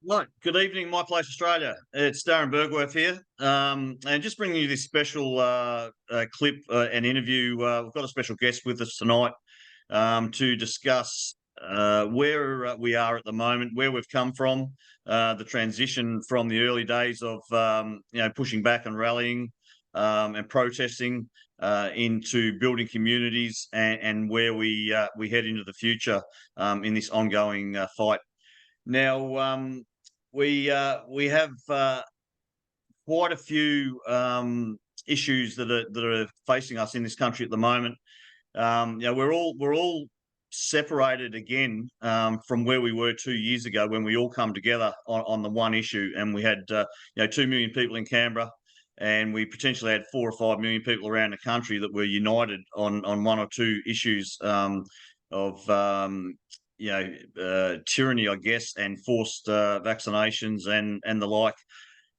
Right. Good evening, My Place Australia. It's Darren Bergwerf here, and just bringing you this special clip and interview. We've got a special guest with us tonight to discuss where we are at the moment, where we've come from, the transition from the early days of pushing back and rallying and protesting into building communities, and where we head into the future in this ongoing fight. Now, we have quite a few issues that are facing us in this country at the moment. We're all separated again from where we were 2 years ago when we all come together on the one issue, and we had 2 million people in Canberra, and we potentially had 4 or 5 million people around the country that were united on one or two issues of tyranny, I guess, and forced vaccinations and the like.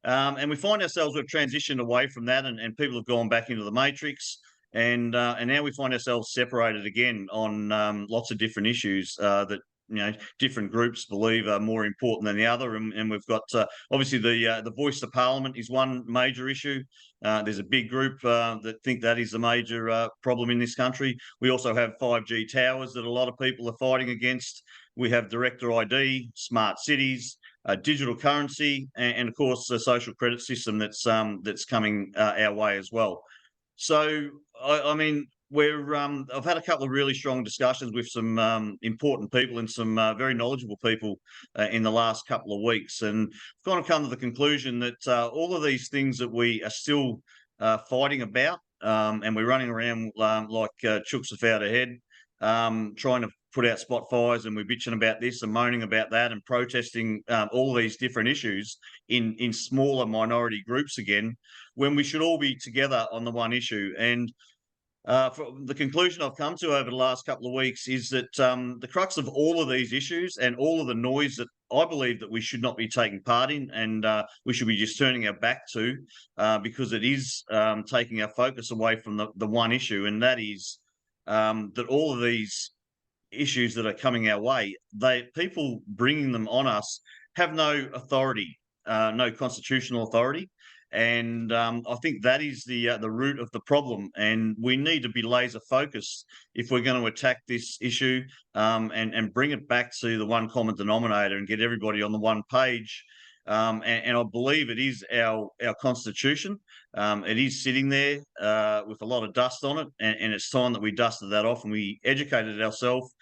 And we find ourselves, we've transitioned away from that, and people have gone back into the matrix, and now we find ourselves separated again on lots of different issues that different groups believe are more important than the other. And we've got obviously the voice to Parliament is one major issue. There's a big group that think that is a major problem in this country. We also have 5G towers that a lot of people are fighting against. We have director ID, smart cities, digital currency, and of course the social credit system that's coming our way as well. So I mean, I've had a couple of really strong discussions with some important people and some very knowledgeable people in the last couple of weeks, and kind of come to the conclusion that all of these things that we are still fighting about, and we're running around like chooks without a head, trying to put out spot fires, and we're bitching about this and moaning about that and protesting all these different issues in smaller minority groups again, when we should all be together on the one issue. And for the conclusion I've come to over the last couple of weeks is that the crux of all of these issues and all of the noise that I believe that we should not be taking part in, and we should be just turning our back to, because it is taking our focus away from the one issue, and that is that all of these issues that are coming our way, people bringing them on us have no authority, no constitutional authority. And I think that is the root of the problem, and we need to be laser focused if we're going to attack this issue, and bring it back to the one common denominator and get everybody on the one page. And I believe it is our constitution. It is sitting there with a lot of dust on it, and it's time that we dusted that off and we educated ourselves.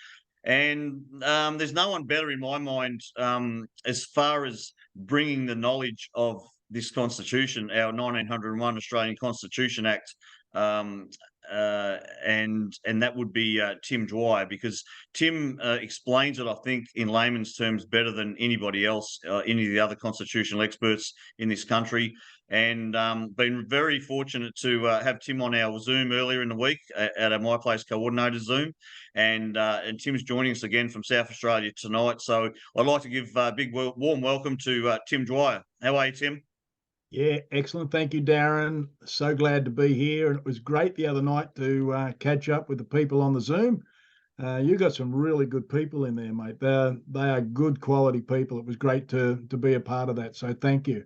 And there's no one better in my mind, as far as bringing the knowledge of this Constitution, our 1901 Australian Constitution Act, and that would be Tim Dwyer, because Tim explains it, I think, in layman's terms better than anybody else, any of the other constitutional experts in this country. And been very fortunate to have Tim on our Zoom earlier in the week at our My Place Coordinator Zoom, and Tim's joining us again from South Australia tonight. So I'd like to give a big warm welcome to Tim Dwyer. How are you, Tim? Yeah, excellent. Thank you, Darren. So glad to be here. And it was great the other night to catch up with the people on the Zoom. You got some really good people in there, mate. They are good quality people. It was great to be a part of that. So thank you.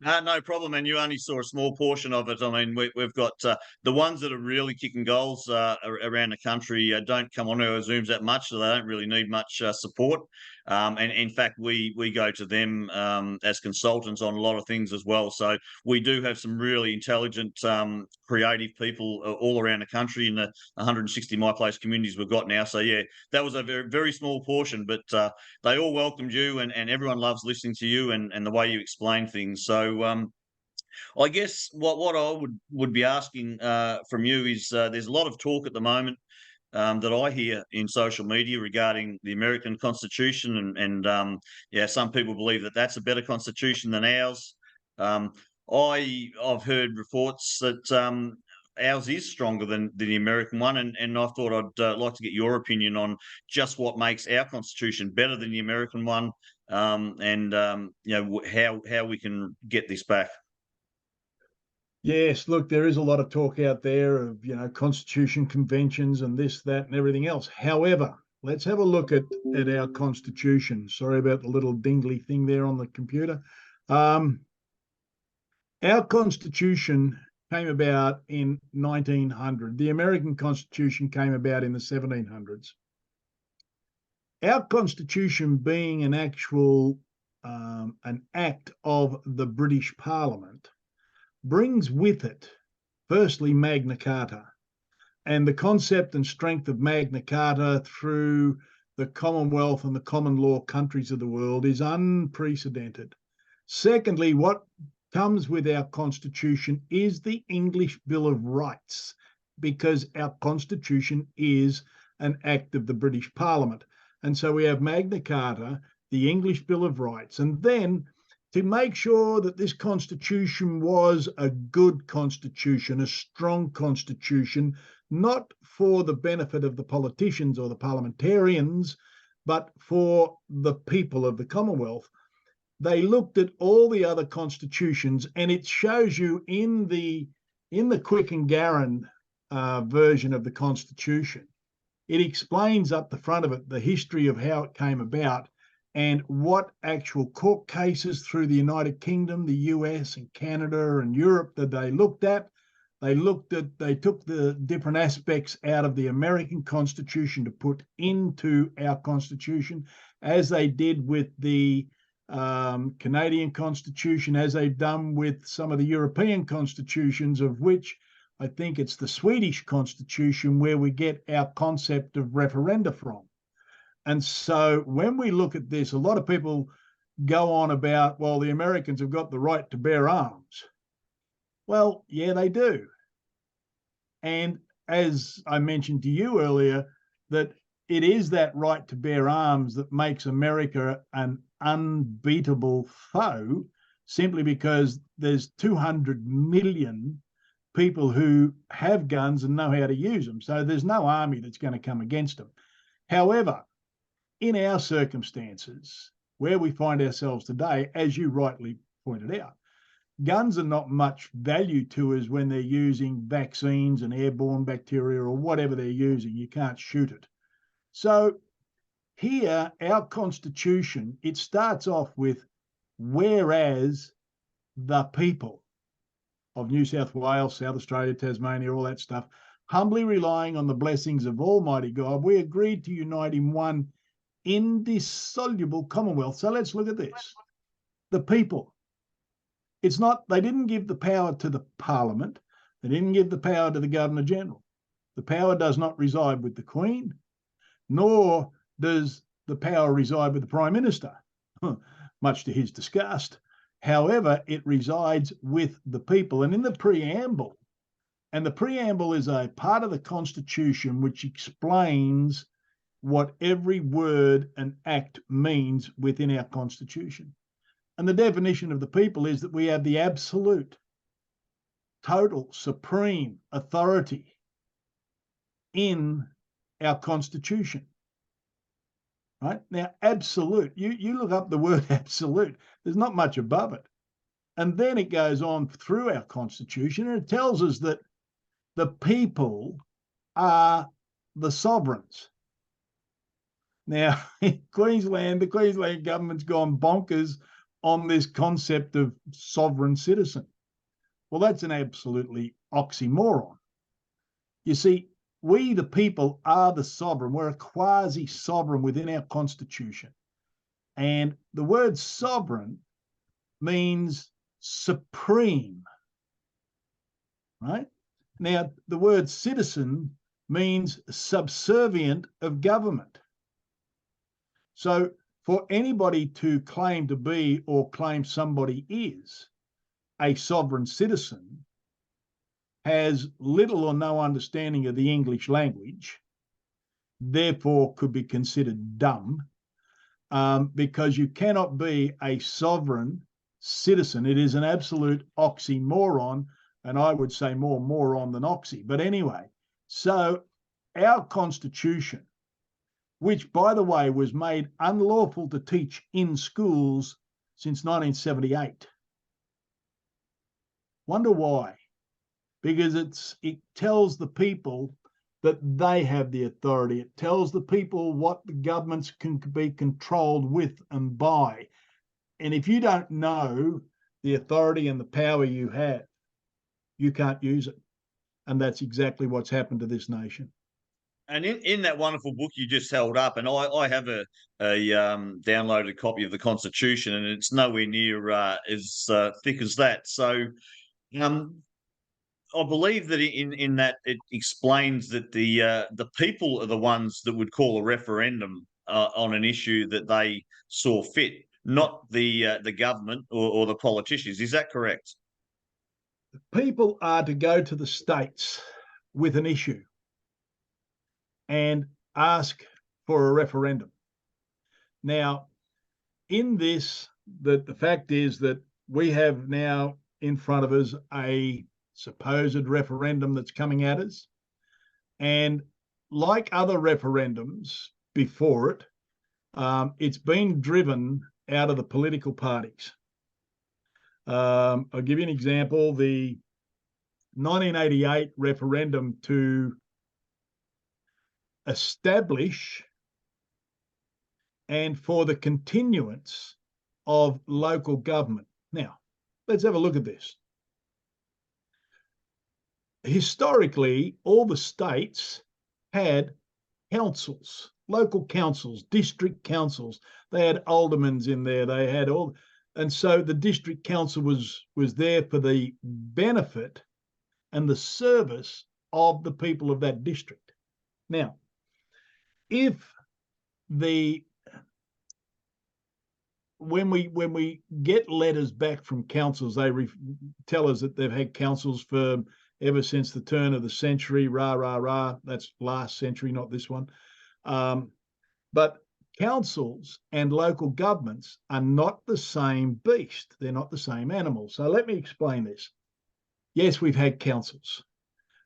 No problem, and you only saw a small portion of it. I mean, we've got the ones that are really kicking goals around the country don't come on our Zooms that much, so they don't really need much support. And in fact, we go to them as consultants on a lot of things as well. So we do have some really intelligent, creative people all around the country in the 160 My Place communities we've got now. So yeah, that was a very, very small portion, but they all welcomed you, and everyone loves listening to you and the way you explain things. So I guess what I would be asking from you is, there's a lot of talk at the moment that I hear in social media regarding the American Constitution, and some people believe that that's a better constitution than ours. Um, I've heard reports that ours is stronger than the American one, and I thought I'd like to get your opinion on just what makes our constitution better than the American one, and how we can get this back. Yes, look, there is a lot of talk out there of, constitution conventions and this, that, and everything else. However, let's have a look at our Constitution. Sorry about the little dingly thing there on the computer. Our Constitution came about in 1900. The American Constitution came about in the 1700s. Our Constitution being an actual an act of the British Parliament brings with it, firstly, Magna Carta. And the concept and strength of Magna Carta through the Commonwealth and the common law countries of the world is unprecedented. Secondly, what comes with our Constitution is the English Bill of Rights, because our Constitution is an act of the British Parliament. And so we have Magna Carta, the English Bill of Rights, and then to make sure that this Constitution was a good Constitution, a strong Constitution, not for the benefit of the politicians or the parliamentarians, but for the people of the Commonwealth, they looked at all the other constitutions, and it shows you in the Quick and Garran version of the Constitution. It explains up the front of it the history of how it came about and what actual court cases through the United Kingdom, the US and Canada and Europe that they looked at. They took the different aspects out of the American Constitution to put into our Constitution, as they did with the Canadian Constitution, as they've done with some of the European constitutions, of which I think it's the Swedish Constitution where we get our concept of referenda from. And so when we look at this, a lot of people go on about, well, the Americans have got the right to bear arms. Well, yeah, they do. And as I mentioned to you earlier, that it is that right to bear arms that makes America an unbeatable foe, simply because there's 200 million people who have guns and know how to use them. So there's no army that's going to come against them. However, in our circumstances, where we find ourselves today, as you rightly pointed out, guns are not much value to us when they're using vaccines and airborne bacteria or whatever they're using. You can't shoot it. So here, our Constitution, it starts off with, whereas the people of New South Wales, South Australia, Tasmania, all that stuff, humbly relying on the blessings of Almighty God, we agreed to unite in one indissoluble Commonwealth. So let's look at this. The people. It's not, they didn't give the power to the Parliament. They didn't give the power to the Governor General. The power does not reside with the Queen, nor does the power reside with the Prime Minister, much to his disgust. However, it resides with the people. And in the preamble, and the preamble is a part of the Constitution which explains what every word and act means within our Constitution. And the definition of the people is that we have the absolute, total, supreme authority in our Constitution. Right? Now, absolute, you look up the word absolute, there's not much above it. And then it goes on through our Constitution, and it tells us that the people are the sovereigns. Now, in Queensland, the Queensland government's gone bonkers on this concept of sovereign citizen. Well, that's an absolutely oxymoron. You see, we, the people, are the sovereign. We're a quasi-sovereign within our Constitution. And the word sovereign means supreme, right? Now, the word citizen means subservient of government. So for anybody to claim to be or claim somebody is a sovereign citizen has little or no understanding of the English language, therefore could be considered dumb, because you cannot be a sovereign citizen. It is an absolute oxymoron, and I would say more moron than oxy. But anyway, so our Constitution, which, by the way, was made unlawful to teach in schools since 1978. Wonder why? Because it tells the people that they have the authority. It tells the people what the governments can be controlled with and by. And if you don't know the authority and the power you have, you can't use it. And that's exactly what's happened to this nation. And in that wonderful book you just held up, and I have a downloaded copy of the Constitution, and it's nowhere near as thick as that. So um, I believe that in that it explains that the people are the ones that would call a referendum on an issue that they saw fit, not the government or the politicians. Is that correct? People are to go to the states with an issue and ask for a referendum. Now, in this, the fact is that we have now in front of us a supposed referendum that's coming at us. And like other referendums before it, it's been driven out of the political parties. I'll give you an example. The 1988 referendum to establish and for the continuance of local government. Now, let's have a look at this. Historically, all the states had councils, local councils, district councils. They had aldermans in there. They had all, and so the district council was there for the benefit and the service of the people of that district. Now, if the when we get letters back from councils, they tell us that they've had councils for ever since the turn of the century. Rah rah rah. That's last century, not this one. But councils and local governments are not the same beast. They're not the same animal. So let me explain this. Yes, we've had councils,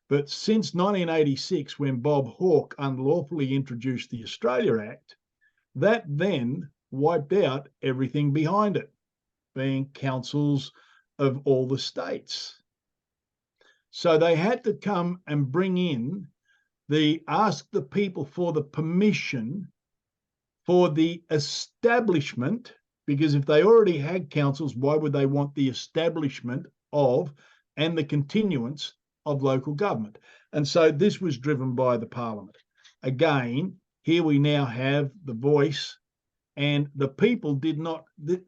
but since 1986, when Bob Hawke unlawfully introduced the Australia Act, that then wiped out everything behind it, being councils of all the states. So they had to come and bring in ask the people for the permission for the establishment, because if they already had councils, why would they want the establishment of and the continuance of local government? And so this was driven by the Parliament. Again, here we now have the voice, and the people did not, the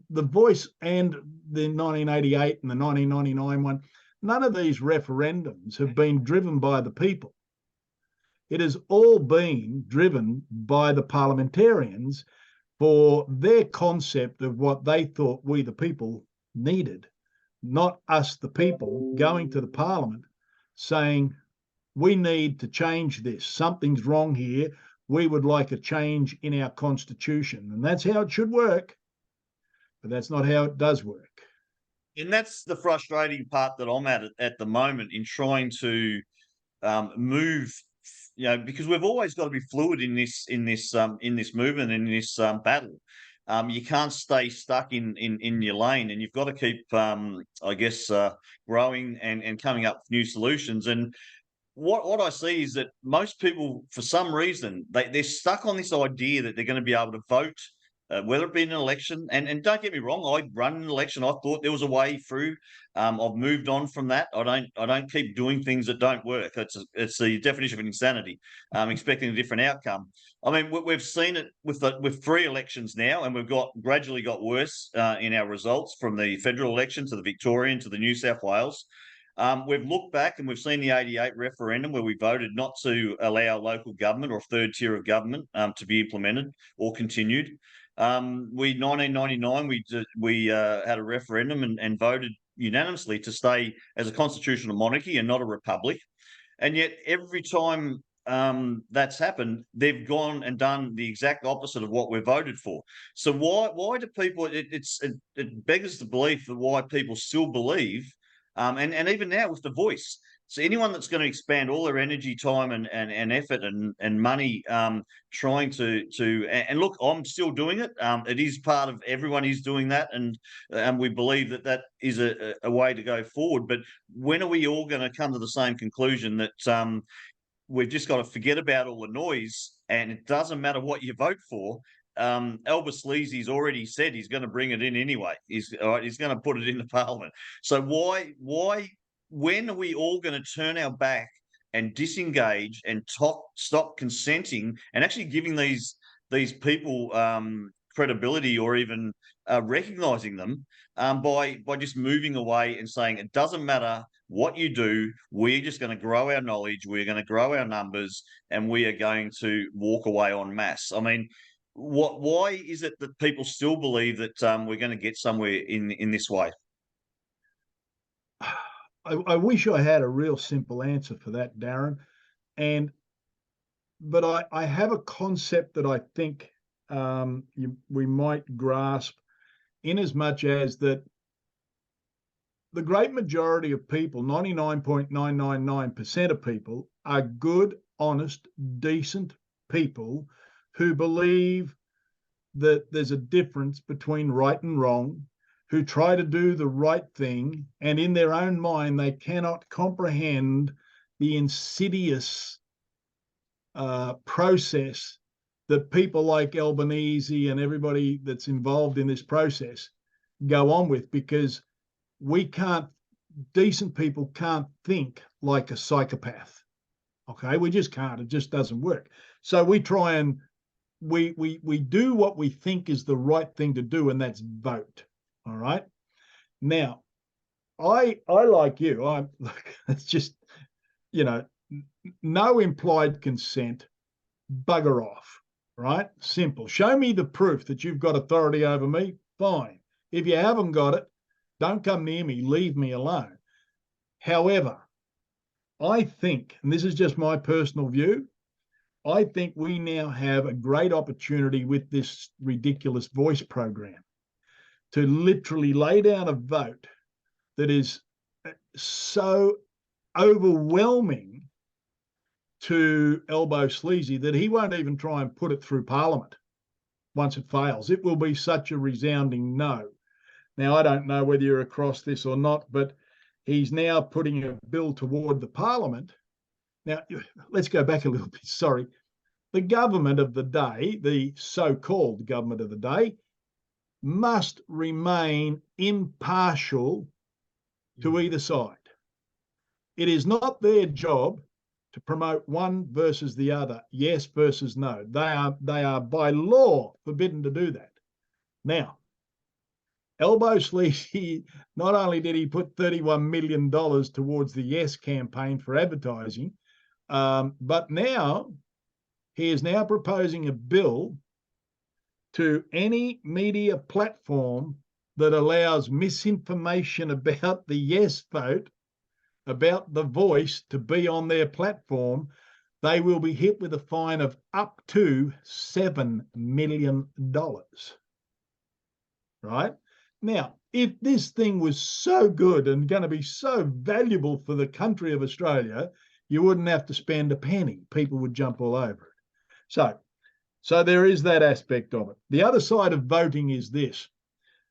voice and the 1988 and the 1999 one, none of these referendums have been driven by the people. It has all been driven by the parliamentarians for their concept of what they thought we, the people, needed, not us, the people, going to the Parliament saying, we need to change this. Something's wrong here. We would like a change in our constitution. And that's how it should work. But that's not how it does work. And that's the frustrating part that I'm at the moment in trying to move, because we've always got to be fluid in this movement and in this battle. You can't stay stuck in your lane, and you've got to keep, growing and coming up with new solutions. And what I see is that most people, for some reason, they're stuck on this idea that they're going to be able to vote, whether it be in an election. And don't get me wrong, I run an election. I thought there was a way through. I've moved on from that. I don't keep doing things that don't work. It's the definition of insanity. Expecting a different outcome. I mean, we've seen it with 3 elections now, and we've gradually got worse in our results, from the federal election to the Victorian to the New South Wales. We've looked back and we've seen the 88 referendum where we voted not to allow local government or third tier of government to be implemented or continued. 1999, we had a referendum and voted unanimously to stay as a constitutional monarchy and not a republic. And yet every time that's happened, they've gone and done the exact opposite of what we're voted for. So why do people? It beggars the belief that why people still believe. And even now with the voice. So anyone that's going to expand all their energy, time, and effort and money trying to and look, I'm still doing it. It is part of everyone is doing that, and we believe that is a way to go forward. But when are we all going to come to the same conclusion that we've just got to forget about all the noise, and it doesn't matter what you vote for. Albert Sleazy's already said he's going to bring it in anyway. He's going to put it into Parliament. So when are we all going to turn our back and disengage and stop consenting and actually giving these people credibility, or even recognizing them, by just moving away and saying it doesn't matter what you do, we're just going to grow our knowledge, we're going to grow our numbers, and we are going to walk away en masse. I mean, why is it that people still believe that we're going to get somewhere in this way? I wish I had a real simple answer for that, Darren. But I have a concept that I think we might grasp, in as much as that the great majority of people, 99.999% of people, are good, honest, decent people who believe that there's a difference between right and wrong, who try to do the right thing, and in their own mind, they cannot comprehend the insidious process that people like Albanese and everybody that's involved in this process go on with, because decent people can't think like a psychopath. Okay, we just can't. It just doesn't work. So we try and we do what we think is the right thing to do, and that's vote. All right. Now, I like you. It's just, no implied consent. Bugger off. Right? Simple. Show me the proof that you've got authority over me. Fine. If you haven't got it, don't come near me. Leave me alone. However, I think, and this is just my personal view, I think we now have a great opportunity with this ridiculous voice program to literally lay down a vote that is so overwhelming to elbow Sleazy that he won't even try and put it through Parliament once it fails. It will be such a resounding no. Now, I don't know whether you're across this or not, but he's now putting a bill toward the Parliament. Now, let's go back a little bit. Sorry. The government of the day, the so-called government of the day, must remain impartial to either side. It is not their job to promote one versus the other, yes versus no. They are by law forbidden to do that. Now, Elbow Sleazy, not only did he put $31 million towards the Yes campaign for advertising, but now he is now proposing a bill to any media platform that allows misinformation about the Yes vote, about the voice, to be on their platform. They will be hit with a fine of up to $7 million. Right? Now, if this thing was so good and going to be so valuable for the country of Australia, you wouldn't have to spend a penny. People would jump all over it. So there is that aspect of it. The other side of voting is this,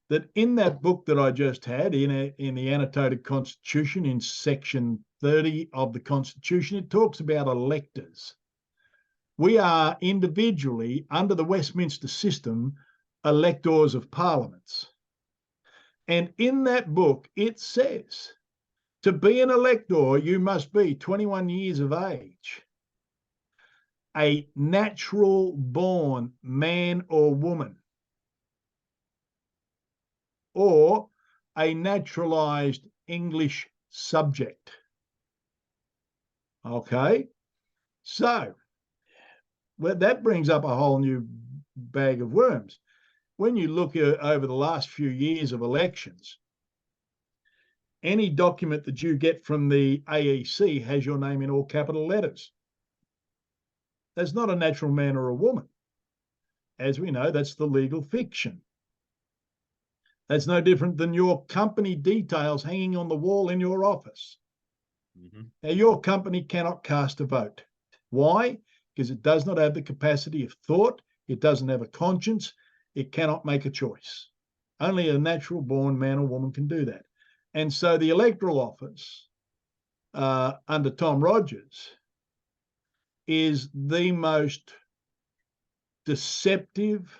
that in that book that I just had, in the annotated Constitution, in section 30 of the Constitution, it talks about electors. We are individually, under the Westminster system, electors of parliaments. And in that book, it says, to be an elector, you must be 21 years of age, a natural born man or woman, or a naturalized English subject. Okay, so well, that brings up a whole new bag of worms. When you look over the last few years of elections, any document that you get from the AEC has your name in all capital letters. That's not a natural man or a woman. As we know, that's the legal fiction. That's no different than your company details hanging on the wall in your office. Mm-hmm. Now, your company cannot cast a vote. Why? Because it does not have the capacity of thought. It doesn't have a conscience. It cannot make a choice. Only a natural born man or woman can do that. And so the electoral office under Tom Rogers is the most deceptive,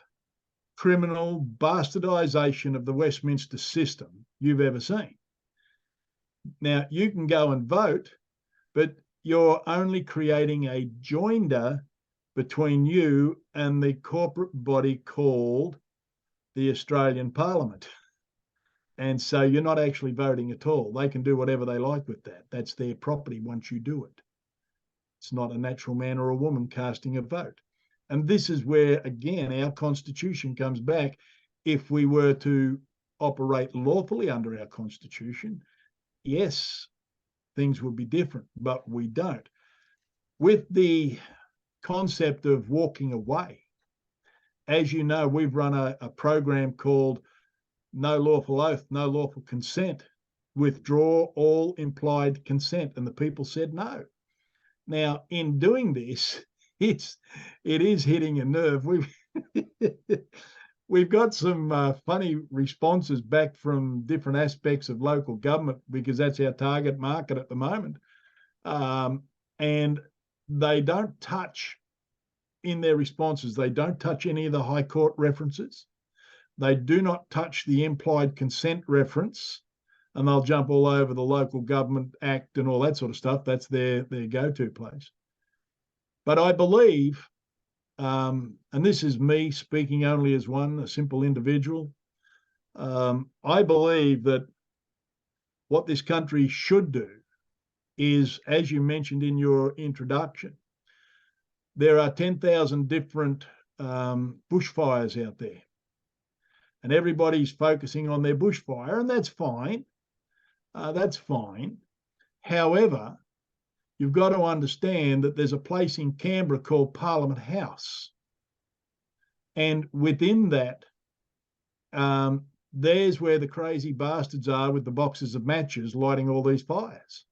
criminal bastardization of the Westminster system you've ever seen. Now, you can go and vote, but you're only creating a joinder between you and the corporate body called the Australian Parliament. And so you're not actually voting at all. They can do whatever they like with that. That's their property once you do it. It's not a natural man or a woman casting a vote. And this is where, again, our Constitution comes back. If we were to operate lawfully under our Constitution, yes, things would be different, but we don't. With the concept of walking away, as you know, we've run a program called No Lawful Oath, No Lawful Consent, withdraw all implied consent. And the people said no. Now, in doing this, it is hitting a nerve. We've got some funny responses back from different aspects of local government, because that's our target market at the moment. And they don't touch, in their responses, they don't touch any of the High Court references. They do not touch the implied consent reference, and they'll jump all over the Local Government Act and all that sort of stuff. That's their go-to place. But I believe, and this is me speaking only as one, a simple individual, I believe that what this country should do is, as you mentioned in your introduction, there are 10,000 different bushfires out there. And everybody's focusing on their bushfire, and that's fine. That's fine. However, you've got to understand that there's a place in Canberra called Parliament House. And within that, there's where the crazy bastards are with the boxes of matches lighting all these fires.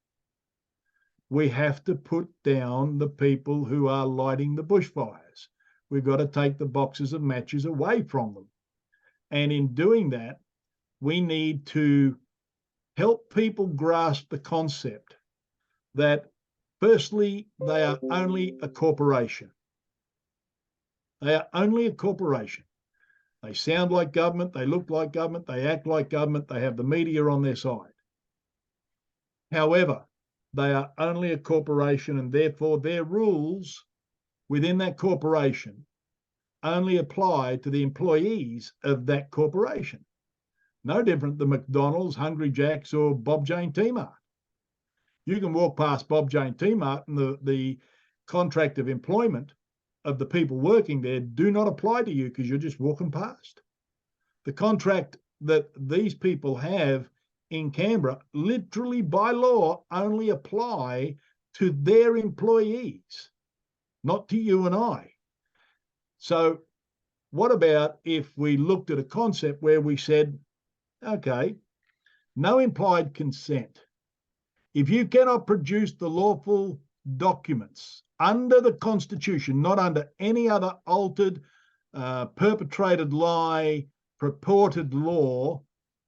We have to put down the people who are lighting the bushfires. We've got to take the boxes of matches away from them. And in doing that, we need to help people grasp the concept that, firstly, they are only a corporation. They are only a corporation. They sound like government, they look like government, they act like government, they have the media on their side. However, they are only a corporation, and therefore their rules within that corporation only apply to the employees of that corporation. No different than McDonald's, Hungry Jack's, or Bob Jane T-Mart. You can walk past Bob Jane T-Mart, and the contract of employment of the people working there do not apply to you because you're just walking past. The contract that these people have in Canberra, literally by law, only apply to their employees, not to you and I. So what about if we looked at a concept where we said, okay, no implied consent. If you cannot produce the lawful documents under the Constitution, not under any other altered, perpetrated lie, purported law,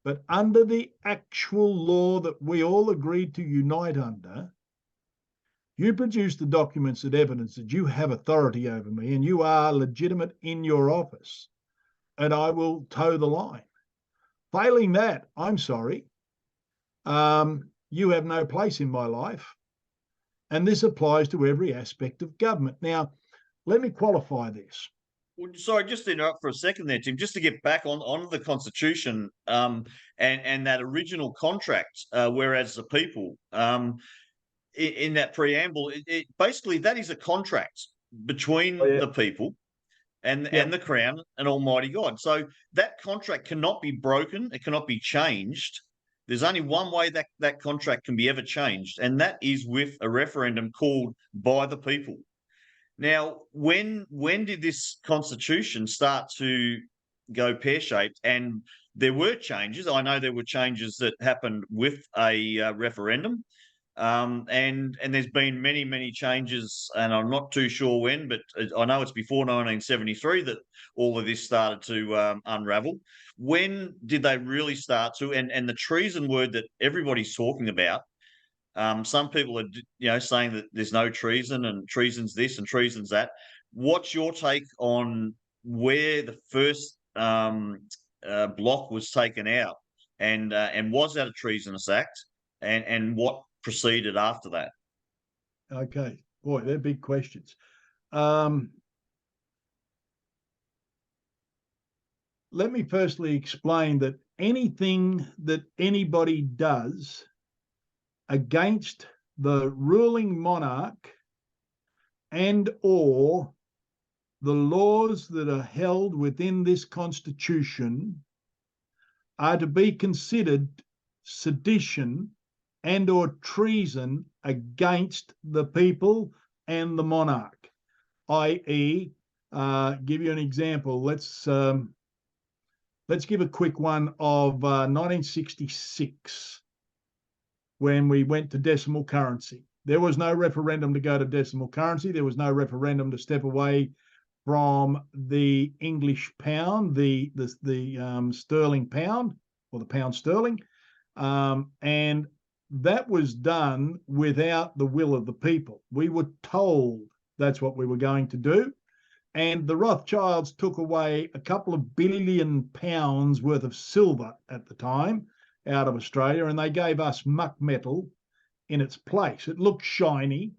but under the actual law that we all agreed to unite under, you produce the documents that evidence that you have authority over me and you are legitimate in your office, and I will toe the line. Failing that, I'm sorry, you have no place in my life. And this applies to every aspect of government. Now, let me qualify this. Well, sorry, just to interrupt for a second there, Tim, just to get back on the Constitution and that original contract, whereas the people, in that preamble, it basically that is a contract between the people and the Crown and Almighty God. So that contract cannot be broken. It cannot be changed. There's only one way that contract can be ever changed, and that is with a referendum called by the people. Now, when did this Constitution start to go pear-shaped? And there were changes. I know there were changes that happened with a referendum. And there's been many changes, and I'm not too sure when, but I know it's before 1973 that all of this started to unravel. When did they really start to? And the treason word that everybody's talking about, Some people are, saying that there's no treason and treason's this and treason's that. What's your take on where the first block was taken out, and was that a treasonous act, and what proceeded after that? Okay, boy, they're big questions. Let me firstly explain that anything that anybody does against the ruling monarch and or the laws that are held within this constitution are to be considered sedition and or treason against the people and the monarch, i.e., give you an example. Let's give a quick one of 1966, when we went to decimal currency. There was no referendum to go to decimal currency. There was no referendum to step away from the English pound, the sterling pound, or the pound sterling. And that was done without the will of the people. We were told that's what we were going to do. And the Rothschilds took away a couple of £billion worth of silver at the time out of Australia, and they gave us muck metal in its place. It looked shiny,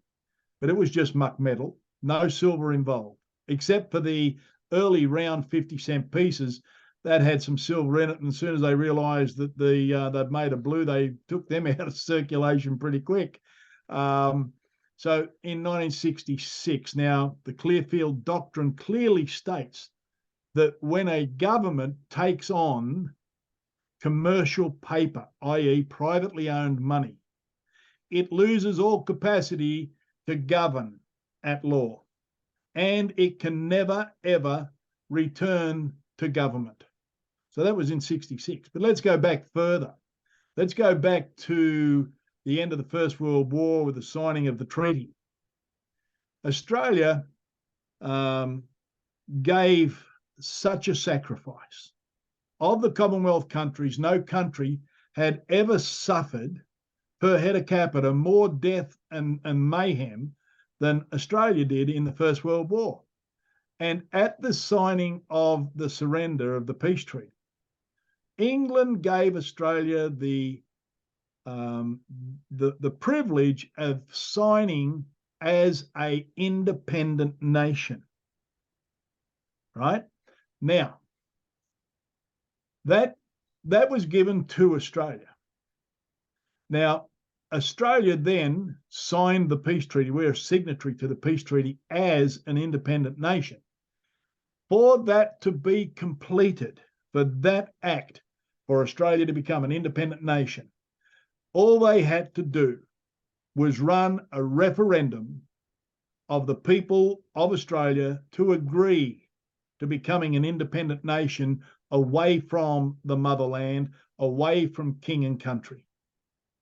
but it was just muck metal, no silver involved, except for the early round 50-cent pieces that had some silver in it. And as soon as they realised that they'd made a blue, they took them out of circulation pretty quick. So in 1966, now the Clearfield Doctrine clearly states that when a government takes on commercial paper, i.e. privately owned money, it loses all capacity to govern at law, and it can never, ever return to government. So that was in 66. But let's go back further. Let's go back to the end of the First World War with the signing of the treaty. Australia gave such a sacrifice. Of the Commonwealth countries, no country had ever suffered per head of capita more death and mayhem than Australia did in the First World War. And at the signing of the surrender of the peace treaty, England gave Australia the privilege of signing as an independent nation. Right? Now, that was given to Australia. Now, Australia then signed the peace treaty. We're a signatory to the peace treaty as an independent nation. For that to be completed, for that act, for Australia to become an independent nation, all they had to do was run a referendum of the people of Australia to agree to becoming an independent nation away from the motherland, away from king and country,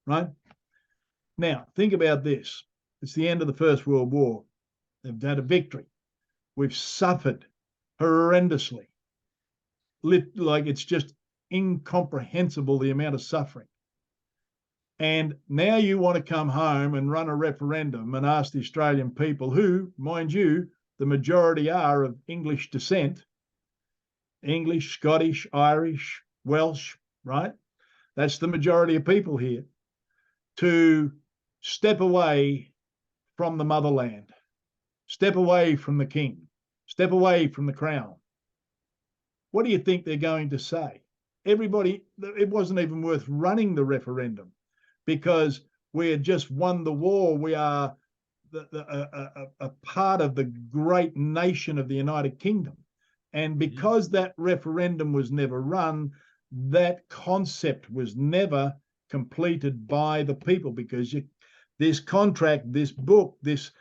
right? Now, think about this. It's the end of the First World War. They've had a victory. We've suffered horrendously. Like, it's just incomprehensible, the amount of suffering. And now you want to come home and run a referendum and ask the Australian people, who, mind you, the majority are of English descent, English, Scottish, Irish, Welsh, right? That's the majority of people here, to step away from the motherland, step away from the king, step away from the crown. What do you think they're going to say? Everybody, it wasn't even worth running the referendum, because we had just won the war. We are a part of the great nation of the United Kingdom. And because that referendum was never run, that concept was never completed by the people, because this contract, this book, this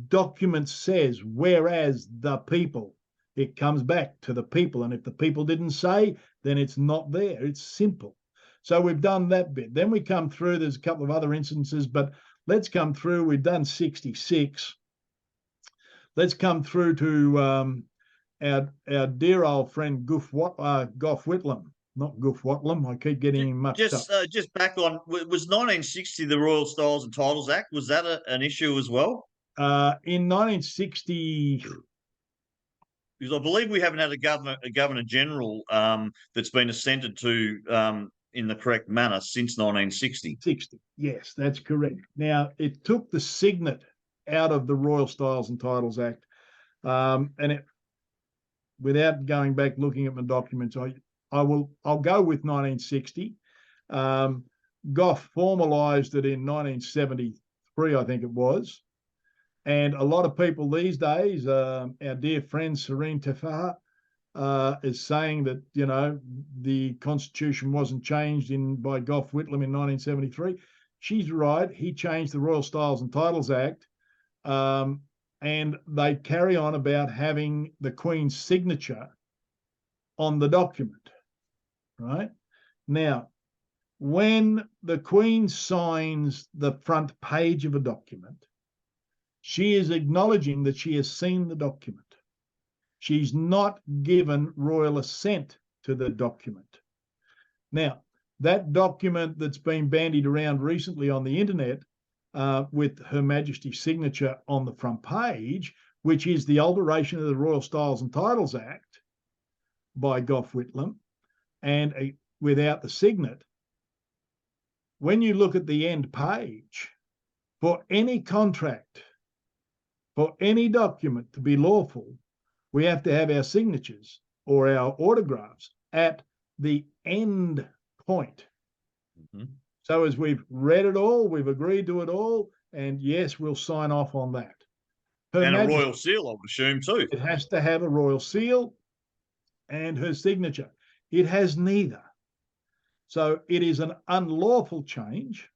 document says, whereas the people, it comes back to the people. And if the people didn't say, then it's not there. It's simple. So we've done that bit. Then we come through, there's a couple of other instances, but let's come through. We've done 66. Let's come through to our dear old friend Gough Whitlam, not Goof Watlam. I keep getting him muxed up. Just back on, was 1960 the Royal Styles and Titles Act? Was that an issue as well? In 1960, Because I believe we haven't had a governor general that's been assented to in the correct manner since 1960. Yes, that's correct. Now, it took the signet out of the Royal Styles and Titles Act, and it, without going back looking at my documents, I'll go with 1960. Gough formalised it in 1973, I think it was. And a lot of people these days, our dear friend Serene Tefaha is saying that, you know, the Constitution wasn't changed by Gough Whitlam in 1973. She's right. He changed the Royal Styles and Titles Act, and they carry on about having the Queen's signature on the document, right? Now, when the Queen signs the front page of a document, she is acknowledging that she has seen the document. She's not given royal assent to the document. Now, that document that's been bandied around recently on the internet with Her Majesty's signature on the front page, which is the alteration of the Royal Styles and Titles Act by Gough Whitlam, and without the signet, when you look at the end page, for any contract, for any document to be lawful, we have to have our signatures or our autographs at the end point. Mm-hmm. So as we've read it all, we've agreed to it all, and yes, we'll sign off on that. And a royal seal, I would assume, too. It has to have a royal seal and her signature. It has neither. So it is an unlawful change.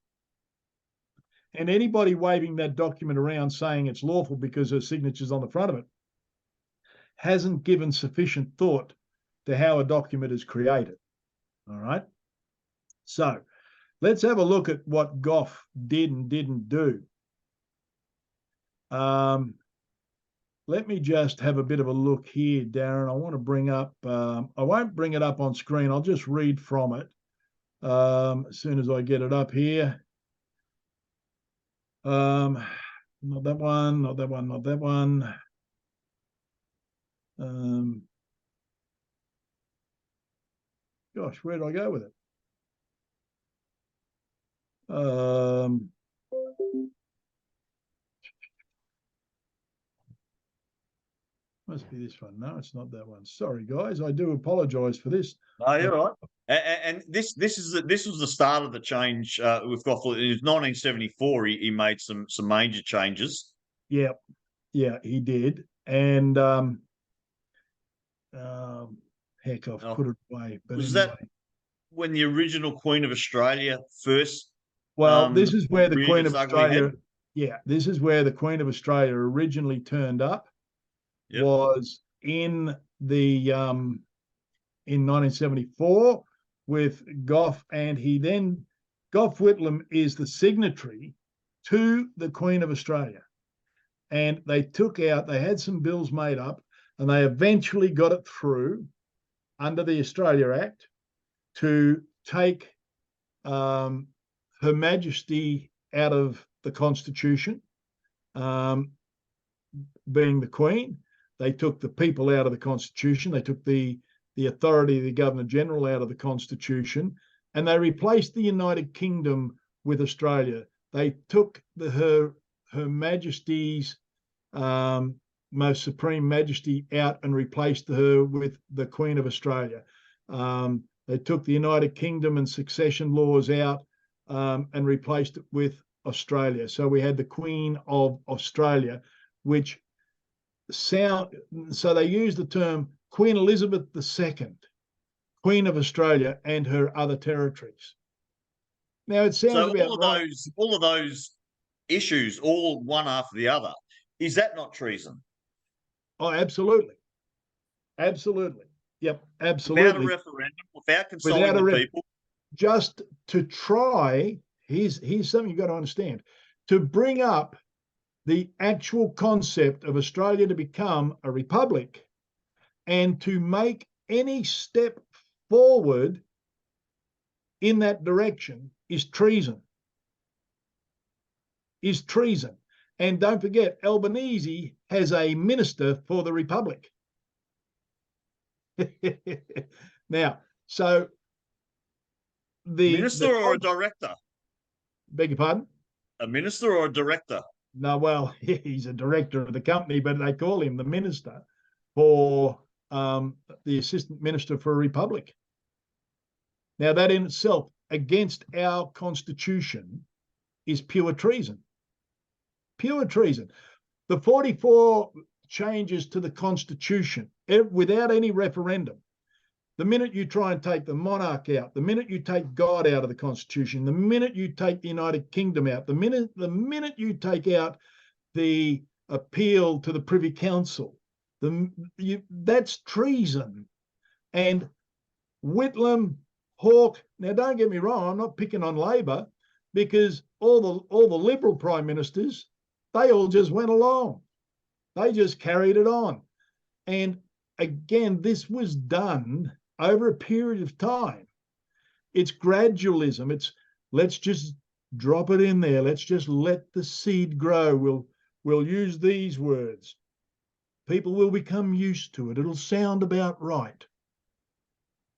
And anybody waving that document around saying it's lawful because her signature's on the front of it hasn't given sufficient thought to how a document is created. All right. So let's have a look at what Gough did and didn't do. Let me just have a bit of a look here, Darren. I want to bring up, I won't bring it up on screen. I'll just read from it as soon as I get it up here. Not that one, not that one, not that one. Gosh, where did I go with it? Must be this one. No, it's not that one. Sorry, guys. I do apologise for this. No, you're right. And this was the start of the change with Gough. In 1974, he made some major changes. Yeah, he did. And heck, I've put it away. But was anyway. that when the original Queen of Australia first? Well, this is where the Queen of Australia. Yeah, this is where the Queen of Australia originally turned up. Yep. Was in the in 1974 with Gough, and Gough Whitlam is the signatory to the Queen of Australia, and they had some bills made up, and they eventually got it through under the Australia Act to take Her Majesty out of the Constitution, being the Queen. They took the people out of the Constitution. They took the authority of the Governor-General out of the Constitution, and they replaced the United Kingdom with Australia. They took Her Majesty's Most Supreme Majesty out and replaced her with the Queen of Australia. They took the United Kingdom and succession laws out and replaced it with Australia. So we had the Queen of Australia, which so they used the term Queen Elizabeth II, Queen of Australia, and her other territories. Now it sounds about all of those issues, all one after the other. Is that not treason? Oh, absolutely, absolutely. Yep, absolutely. Without a referendum, without consulting the people, just to try. Here's something you've got to understand: to bring up the actual concept of Australia to become a republic, and to make any step forward in that direction is treason. Is treason. And don't forget, Albanese has a minister for the Republic. Now, so the minister or a director? Beg your pardon? A minister or a director? No, well, he's a director of the company, but they call him the minister for the assistant minister for a republic. Now, that in itself, against our constitution, is pure treason. Pure treason. The 44 changes to the constitution without any referendum. The minute you try and take the monarch out, the minute you take God out of the Constitution, the minute you take the United Kingdom out, the minute you take out the appeal to the Privy Council, that's treason. And Whitlam, Hawke. Now, don't get me wrong, I'm not picking on Labor, because all the Liberal prime ministers, they all just went along. They just carried it on. And again, this was done over a period of time. It's gradualism. It's let's just drop it in there. Let's just let the seed grow. We'll use these words. People will become used to it. It'll sound about right.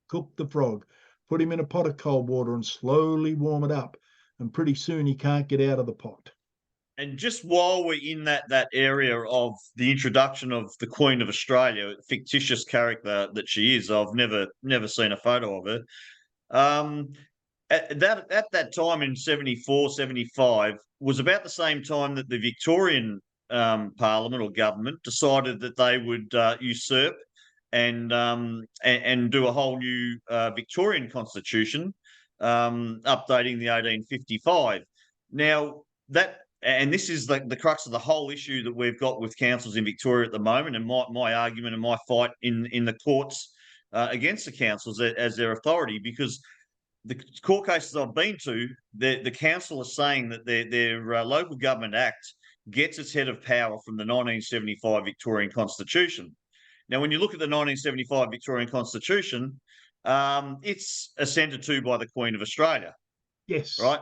Cook the frog, put him in a pot of cold water and slowly warm it up. And pretty soon he can't get out of the pot. And just while we're in that area of the introduction of the Queen of Australia, fictitious character that she is, I've never seen a photo of her. At that time in 74, 75 was about the same time that the Victorian Parliament or government decided that they would usurp and do a whole new Victorian constitution, updating the 1855. Now and this is the crux of the whole issue that we've got with councils in Victoria at the moment, and my argument and my fight in the courts against the councils as their authority, because the court cases I've been to, the council is saying that their Local Government Act gets its head of power from the 1975 Victorian Constitution. Now, when you look at the 1975 Victorian Constitution, it's assented to by the Queen of Australia. Yes. Right?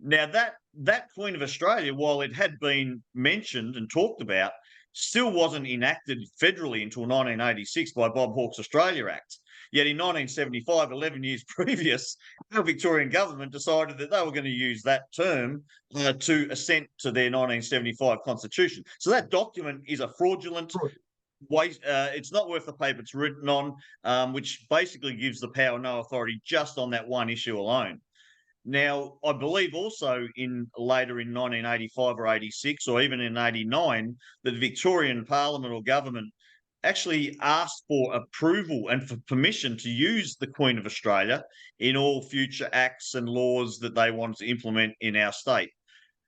Now, that Queen of Australia, while it had been mentioned and talked about, still wasn't enacted federally until 1986 by Bob Hawke's Australia Act. Yet in 1975, 11 years previous, our Victorian government decided that they were going to use that term to assent to their 1975 constitution. So that document is a fraudulent waste. It's not worth the paper it's written on, which basically gives the power no authority just on that one issue alone. Now, I believe also later in 1985 or 86 or even in 89, the Victorian Parliament or government actually asked for approval and for permission to use the Queen of Australia in all future acts and laws that they wanted to implement in our state.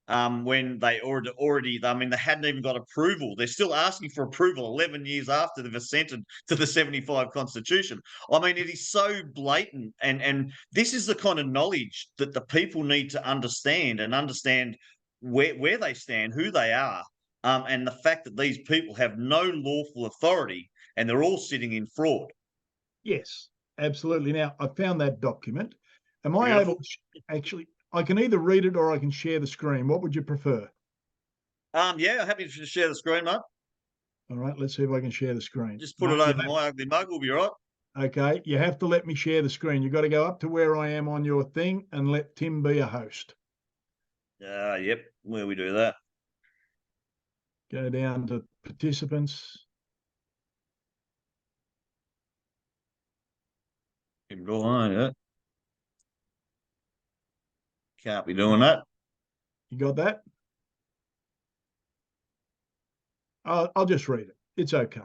When they already, I mean, they hadn't even got approval. They're still asking for approval 11 years after they've assented to the 75 Constitution. I mean, it is so blatant. And this is the kind of knowledge that the people need to understand where they stand, who they are, and the fact that these people have no lawful authority and they're all sitting in fraud. Yes, absolutely. Now, I found that document. Am I able to actually... I can either read it or I can share the screen. What would you prefer? Yeah, I'm happy to share the screen, mate. All right, let's see if I can share the screen. Just put it over my ugly mug, we'll be right. Okay, you have to let me share the screen. You've got to go up to where I am on your thing and let Tim be a host. Yep, where we do that. Go down to participants. Go on, yeah. Can't be doing that. You got that? I'll just read it. It's okay.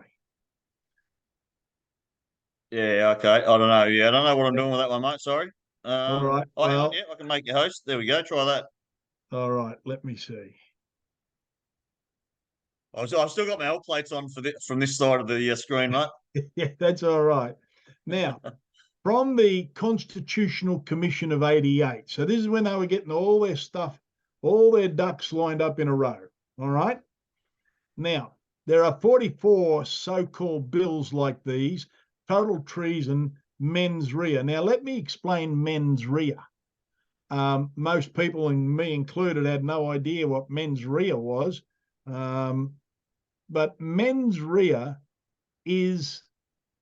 Yeah, okay. I don't know. Yeah, I don't know what I'm doing with that one, mate. Sorry. All right. Well, yeah, I can make you host. There we go. Try that. All right. Let me see. I've still got my L plates on from this side of the screen, mate. Yeah, that's all right. Now, from the Constitutional Commission of 88. So this is when they were getting all their stuff, all their ducks lined up in a row. All right. Now, there are 44 so-called bills like these: total treason, mens rea. Now, let me explain mens rea. Most people, and me included, had no idea what mens rea was. But mens rea is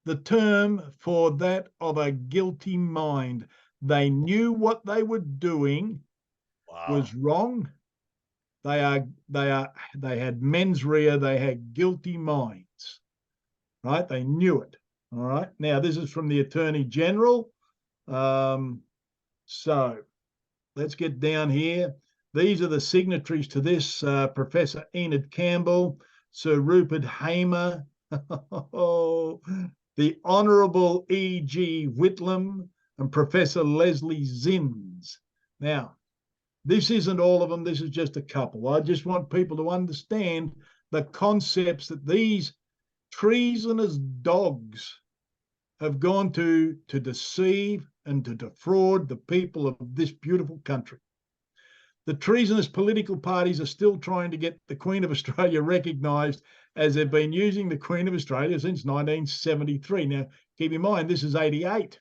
the term for that of a guilty mind. They knew what they were doing was wrong. They had mens rea. They had guilty minds, right? They knew it. All right. Now, this is from the Attorney General. So let's get down here. These are the signatories to this: Professor Enid Campbell, Sir Rupert Hamer, the Honourable E.G. Whitlam, and Professor Leslie Zinns. Now, this isn't all of them. This is just a couple. I just want people to understand the concepts that these treasonous dogs have gone to deceive and to defraud the people of this beautiful country. The treasonous political parties are still trying to get the Queen of Australia recognised, as they've been using the Queen of Australia since 1973. Now, keep in mind, this is 88.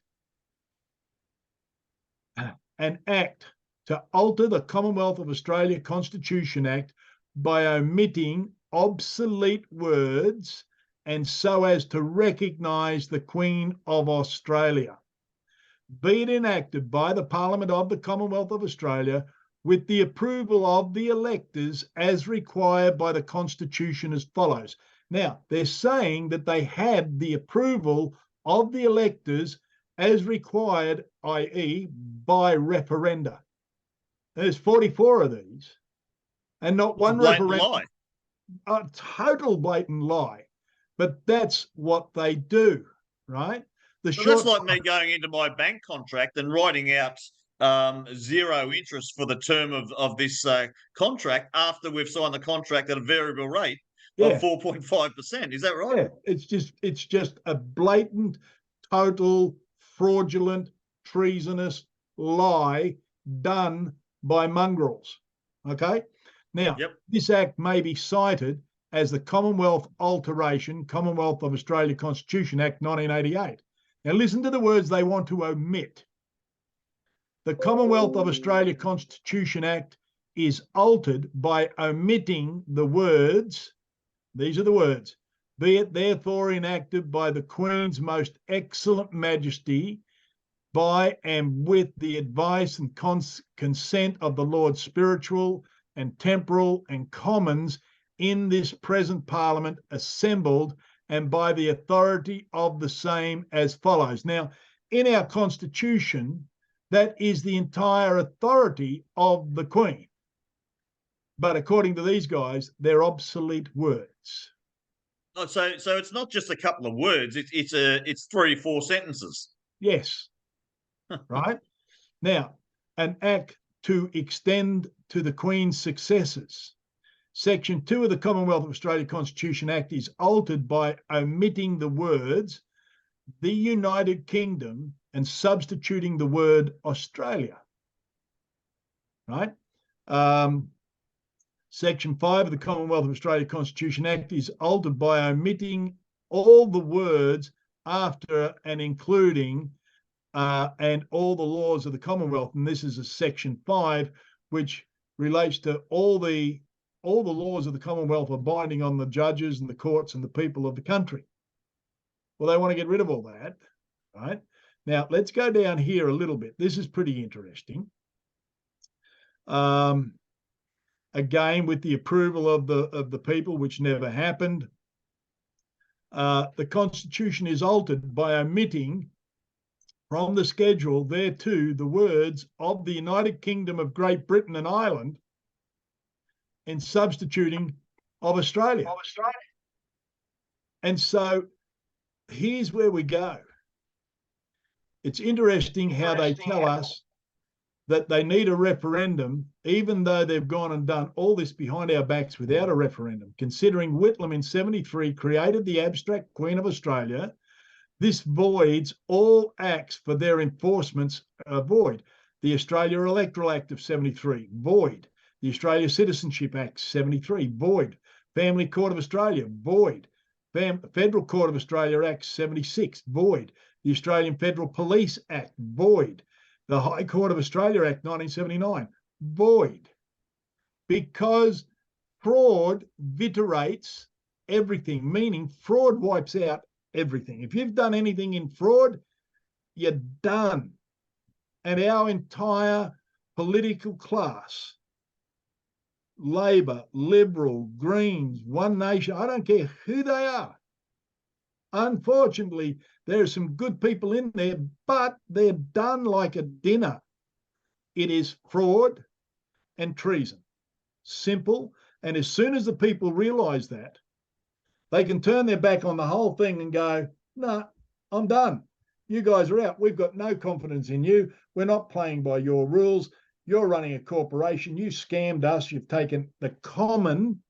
An act to alter the Commonwealth of Australia Constitution Act by omitting obsolete words and so as to recognise the Queen of Australia. Be it enacted by the Parliament of the Commonwealth of Australia with the approval of the electors as required by the Constitution as follows. Now, they're saying that they had the approval of the electors as required, i.e. by referenda. There's 44 of these, and not one referendum. Lie. A total blatant lie. But that's what they do, right? That's like me going into my bank contract and writing out zero interest for the term of this contract after we've signed the contract at a variable rate of 4.5%. Is that right? Yeah, it's just a blatant, total, fraudulent, treasonous lie done by mongrels. Okay? Now, This act may be cited as the Commonwealth Alteration, Commonwealth of Australia Constitution Act 1988. Now, listen to the words they want to omit. The Commonwealth of Australia Constitution Act is altered by omitting the words, these are the words, be it therefore enacted by the Queen's most excellent Majesty, by and with the advice and consent of the Lord Spiritual and Temporal and Commons in this present Parliament assembled, and by the authority of the same as follows. Now, in our Constitution, that is the entire authority of the Queen. But according to these guys, they're obsolete words. Oh, so it's not just a couple of words. It's 3 or 4 sentences. Yes. Right? Now, an act to extend to the Queen's successors. Section 2 of the Commonwealth of Australia Constitution Act is altered by omitting the words the United Kingdom and substituting the word Australia. Right? Section 5 of the Commonwealth of Australia Constitution Act is altered by omitting all the words after and including and all the laws of the Commonwealth. And this is a Section 5, which relates to all the laws of the Commonwealth are binding on the judges and the courts and the people of the country. Well, they want to get rid of all that, right? Now, let's go down here a little bit. This is pretty interesting. Again, with the approval of the people, which never happened, the Constitution is altered by omitting from the schedule thereto the words of the United Kingdom of Great Britain and Ireland and substituting of Australia. And so here's where we go. It's interesting how they tell us that they need a referendum, even though they've gone and done all this behind our backs without a referendum. Considering Whitlam in 73 created the abstract Queen of Australia, this voids all acts for their enforcements void. The Australia Electoral Act of 73, void. The Australia Citizenship Act 73, void. Family Court of Australia, void. Federal Court of Australia Act 76, void. The Australian Federal Police Act, void. The High Court of Australia Act 1979, void. Because fraud viterates everything, meaning fraud wipes out everything. If you've done anything in fraud, you're done. And our entire political class, Labor, Liberal, Greens, One Nation, I don't care who they are. Unfortunately, there are some good people in there, but they're done like a dinner. It is fraud and treason. Simple. And as soon as the people realise that, they can turn their back on the whole thing and go, no, I'm done. You guys are out. We've got no confidence in you. We're not playing by your rules. You're running a corporation. You scammed us. You've taken the common,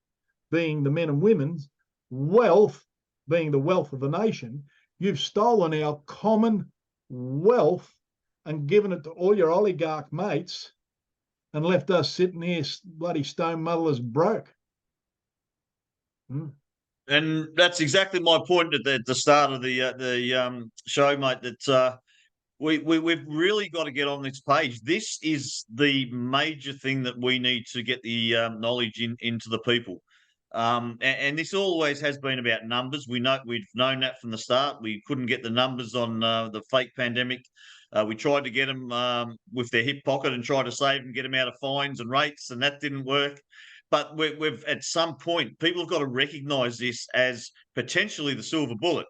being the men and women's, wealth, being the wealth of the nation. You've stolen our common wealth and given it to all your oligarch mates and left us sitting here bloody stone muddlers broke. And that's exactly my point at the start of the show, mate. That we've really got to get on this page. This is the major thing that we need to get the knowledge into the people. And this always has been about numbers. We've known that from the start. We couldn't get the numbers on the fake pandemic. We tried to get them with their hip pocket and try to save them, get them out of fines and rates, and that didn't work. But we've at some point, people have got to recognise this as potentially the silver bullet.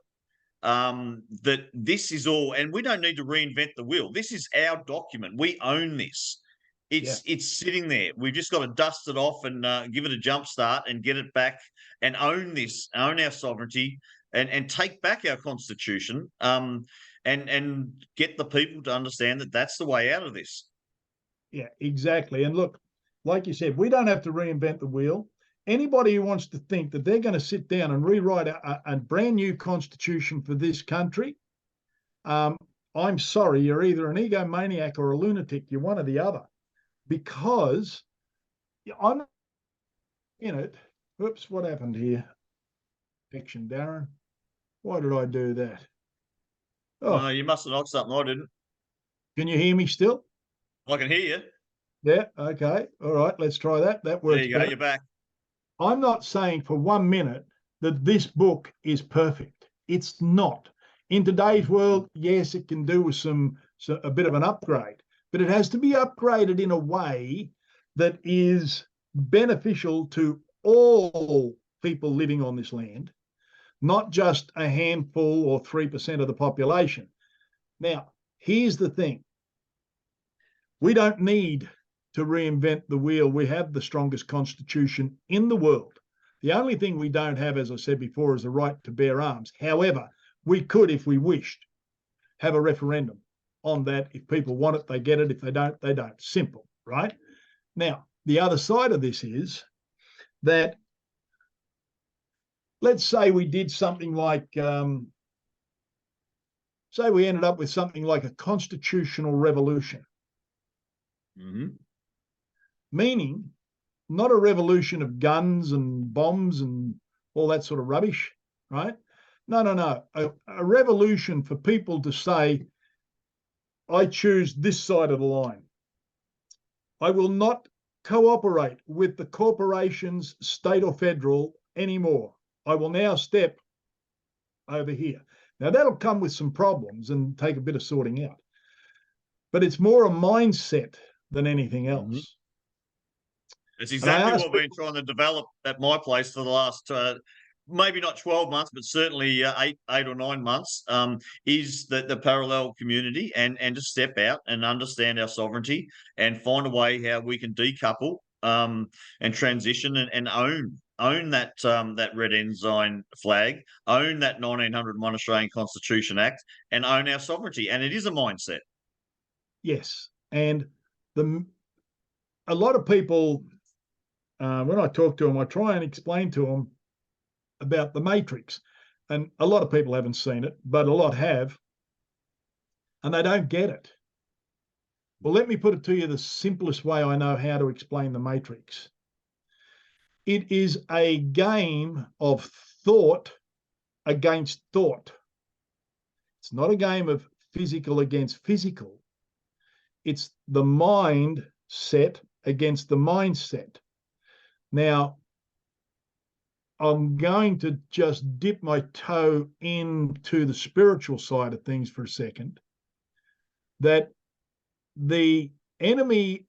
That this is all, and we don't need to reinvent the wheel. This is our document. We own this. It's sitting there. We've just got to dust it off and give it a jump start and get it back and own this, own our sovereignty, and take back our constitution. And get the people to understand that that's the way out of this. Yeah, exactly. And look, like you said, we don't have to reinvent the wheel. Anybody who wants to think that they're going to sit down and rewrite a brand new constitution for this country, I'm sorry, you're either an egomaniac or a lunatic. You're one or the other. Because I'm in it. Oops, what happened here? Fiction, Darren. Why did I do that? Oh, you must have knocked something. I didn't. Can you hear me still? I can hear you. Yeah, okay. All right, let's try that. That works. There you go, you're back. I'm not saying for 1 minute that this book is perfect. It's not. In today's world, yes, it can do with a bit of an upgrade, but it has to be upgraded in a way that is beneficial to all people living on this land, not just a handful or 3% of the population. Now, here's the thing. We don't need to reinvent the wheel. We have the strongest constitution in the world. The only thing we don't have, as I said before, is the right to bear arms. However, we could, if we wished, have a referendum on that. If people want it, they get it. If they don't, they don't. Simple, right? Now, the other side of this is that, let's say we did something like, say we ended up with something like a constitutional revolution. Mm-hmm. Meaning not a revolution of guns and bombs and all that sort of rubbish, right? No. A revolution for people to say, I choose this side of the line. I will not cooperate with the corporations, state or federal, anymore. I will now step over here. Now, that'll come with some problems and take a bit of sorting out. But it's more a mindset than anything else. Mm-hmm. It's exactly what we've been trying to develop at my place for the last, maybe not 12 months, but certainly 8 or 9 months, is the parallel community and to step out and understand our sovereignty and find a way how we can decouple and transition and own that Red Ensign flag, own that 1901 Australian Constitution Act, and own our sovereignty. And it is a mindset. Yes. And a lot of people, when I talk to them, I try and explain to them about the Matrix. And a lot of people haven't seen it, but a lot have. And they don't get it. Well, let me put it to you the simplest way I know how to explain the Matrix. It is a game of thought against thought. It's not a game of physical against physical. It's the mindset against the mindset. Now, I'm going to just dip my toe into the spiritual side of things for a second. That the enemy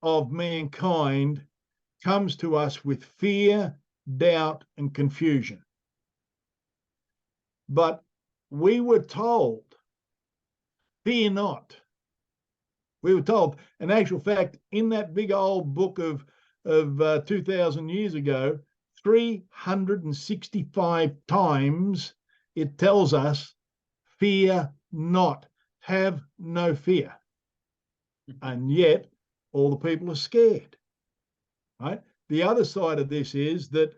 of mankind comes to us with fear, doubt, and confusion. But we were told, fear not. We were told, in actual fact, in that big old book of 2,000 years ago, 365 times it tells us, fear not, have no fear. And yet all the people are scared, right? The other side of this is that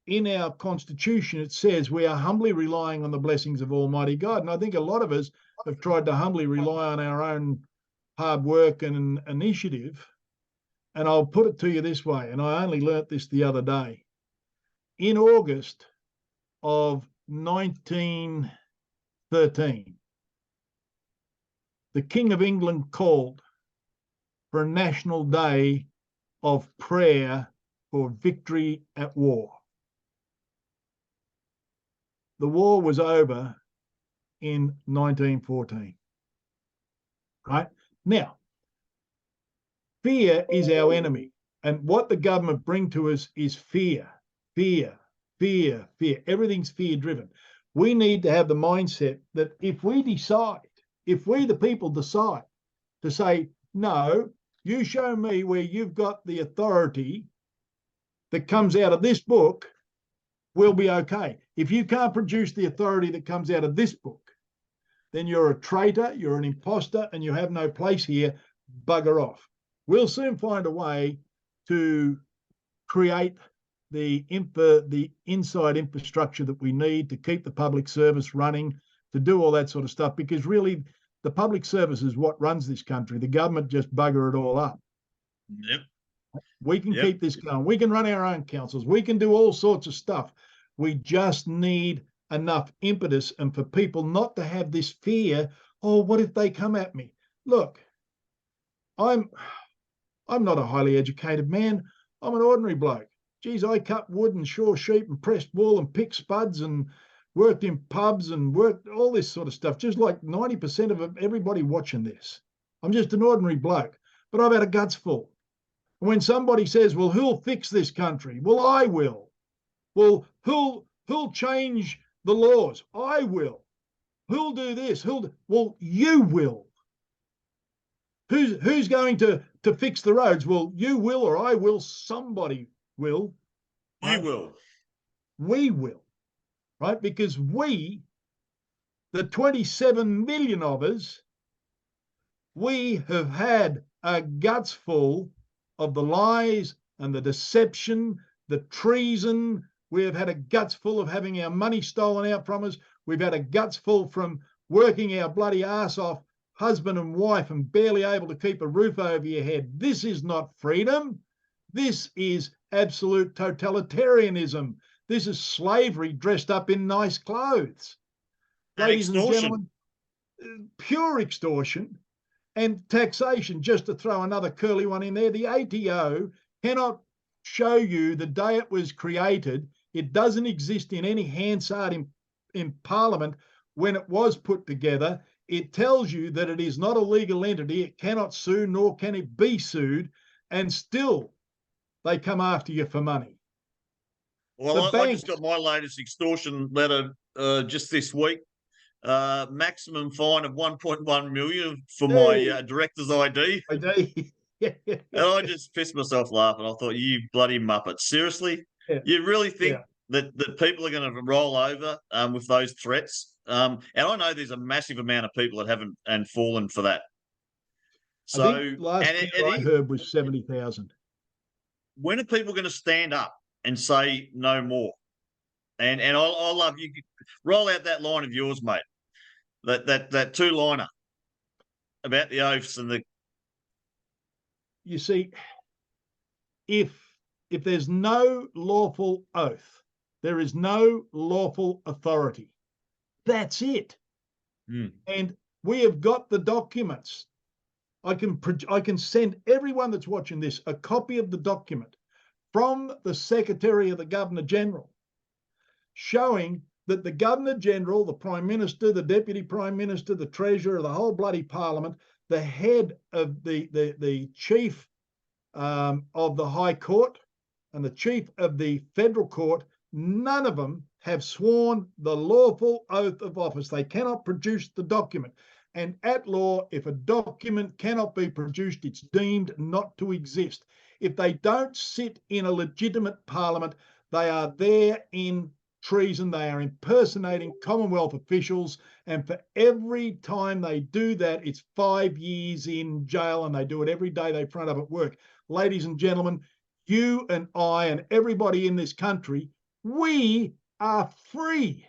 in our constitution, it says we are humbly relying on the blessings of Almighty God. And I think a lot of us have tried to humbly rely on our own hard work and initiative. And I'll put it to you this way, and I only learnt this the other day. In August of 1913, the King of England called for a national day of prayer for victory at war. The war was over in 1914. Right? Now, fear is our enemy. And what the government bring to us is fear, fear, fear, fear. Everything's fear-driven. We need to have the mindset that if we decide, if we the people decide to say, no, you show me where you've got the authority that comes out of this book, we'll be okay. If you can't produce the authority that comes out of this book, then you're a traitor, you're an imposter, and you have no place here. Bugger off. We'll soon find a way to create the inside infrastructure that we need to keep the public service running, to do all that sort of stuff, because really the public service is what runs this country. The government just bugger it all up. Yep. We can keep this going. We can run our own councils. We can do all sorts of stuff. We just need enough impetus and for people not to have this fear, oh, what if they come at me? Look, I'm not a highly educated man. I'm an ordinary bloke. Geez, I cut wood and shore sheep and pressed wool and picked spuds and worked in pubs and worked all this sort of stuff, just like 90% of everybody watching this. I'm just an ordinary bloke, but I've had a guts full. And when somebody says, well, who'll fix this country? Well, I will. Well, who'll change the laws? I will. Who'll do this? Well, you will. Who's going to fix the roads? Well, you will, or I will. Somebody will. You will. We will, right? Because we, the 27 million of us, we have had a guts full of the lies and the deception, the treason. We have had a guts full of having our money stolen out from us. We've had a guts full from working our bloody ass off, husband and wife, and barely able to keep a roof over your head. This is not freedom. This is absolute totalitarianism. This is slavery dressed up in nice clothes. Ladies and gentlemen, pure extortion and taxation. Just to throw another curly one in there, the ATO cannot show you the day it was created. It doesn't exist in any Hansard in Parliament when it was put together. It tells you that it is not a legal entity. It cannot sue, nor can it be sued, and still they come after you for money. Well, I just got my latest extortion letter just this week. Maximum fine of 1.1 million for my director's ID. And I just pissed myself laughing. I thought, you bloody muppet. Seriously? Yeah. You really think that people are going to roll over with those threats? And I know there's a massive amount of people that haven't and fallen for that. So I think last year I heard was 70,000. When are people going to stand up and say no more? And I love you. Roll out that line of yours, mate. That two-liner about the oaths and the. You see, if there's no lawful oath, There is no lawful authority. That's it. Mm. And we have got the documents. I can send everyone that's watching this a copy of the document from the Secretary of the Governor General, showing that the Governor General, the Prime Minister, the Deputy Prime Minister, the Treasurer, the whole bloody Parliament, the head of the Chief of the High Court and the Chief of the Federal Court, none of them have sworn the lawful oath of office. They cannot produce the document. And at law, if a document cannot be produced, it's deemed not to exist. If they don't sit in a legitimate parliament, they are there in treason. They are impersonating Commonwealth officials. And for every time they do that, it's 5 years in jail, and they do it every day they front up at work. Ladies and gentlemen, you and I and everybody in this country, we are free.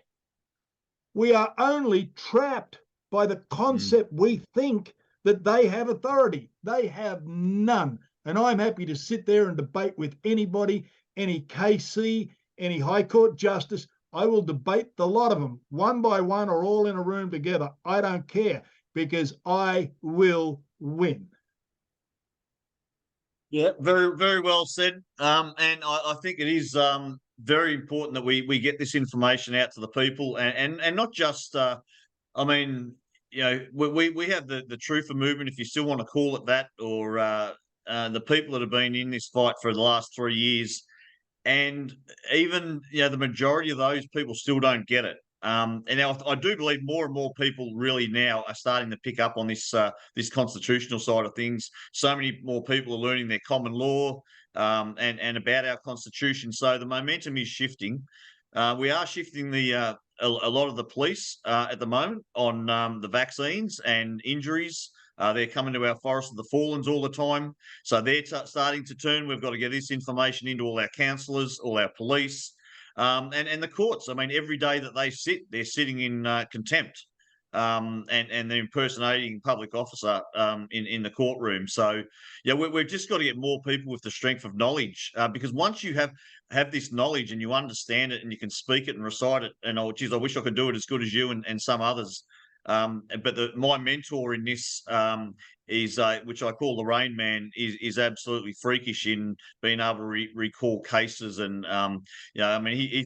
We are only trapped by the concept we think that they have authority. They have none. And I'm happy to sit there and debate with anybody, any KC, any High Court Justice. I will debate the lot of them, one by one or all in a room together. I don't care, because I will win. Yeah, very, very well said. And I think it is very important that we get this information out to the people, and not just. I mean, we have the Truther movement, if you still want to call it that, or the people that have been in this fight for the last 3 years, and even the majority of those people still don't get it. And now I do believe more and more people really now are starting to pick up on this constitutional side of things. So many more people are learning their common law and about our constitution. So the momentum is shifting. We are shifting a lot of the police at the moment on the vaccines and injuries. They're coming to our Forest of the Fallens all the time. So they're starting to turn. We've got to get this information into all our councillors, all our police, and the courts. I mean, every day that they sit, they're sitting in contempt, and they're impersonating public officer in the courtroom. So, yeah, we've just got to get more people with the strength of knowledge, because once you have this knowledge and you understand it and you can speak it and recite it, and oh, geez, I wish I could do it as good as you and some others. But my mentor in this is which I call the Rain Man, is absolutely freakish in being able to recall cases, and I mean, he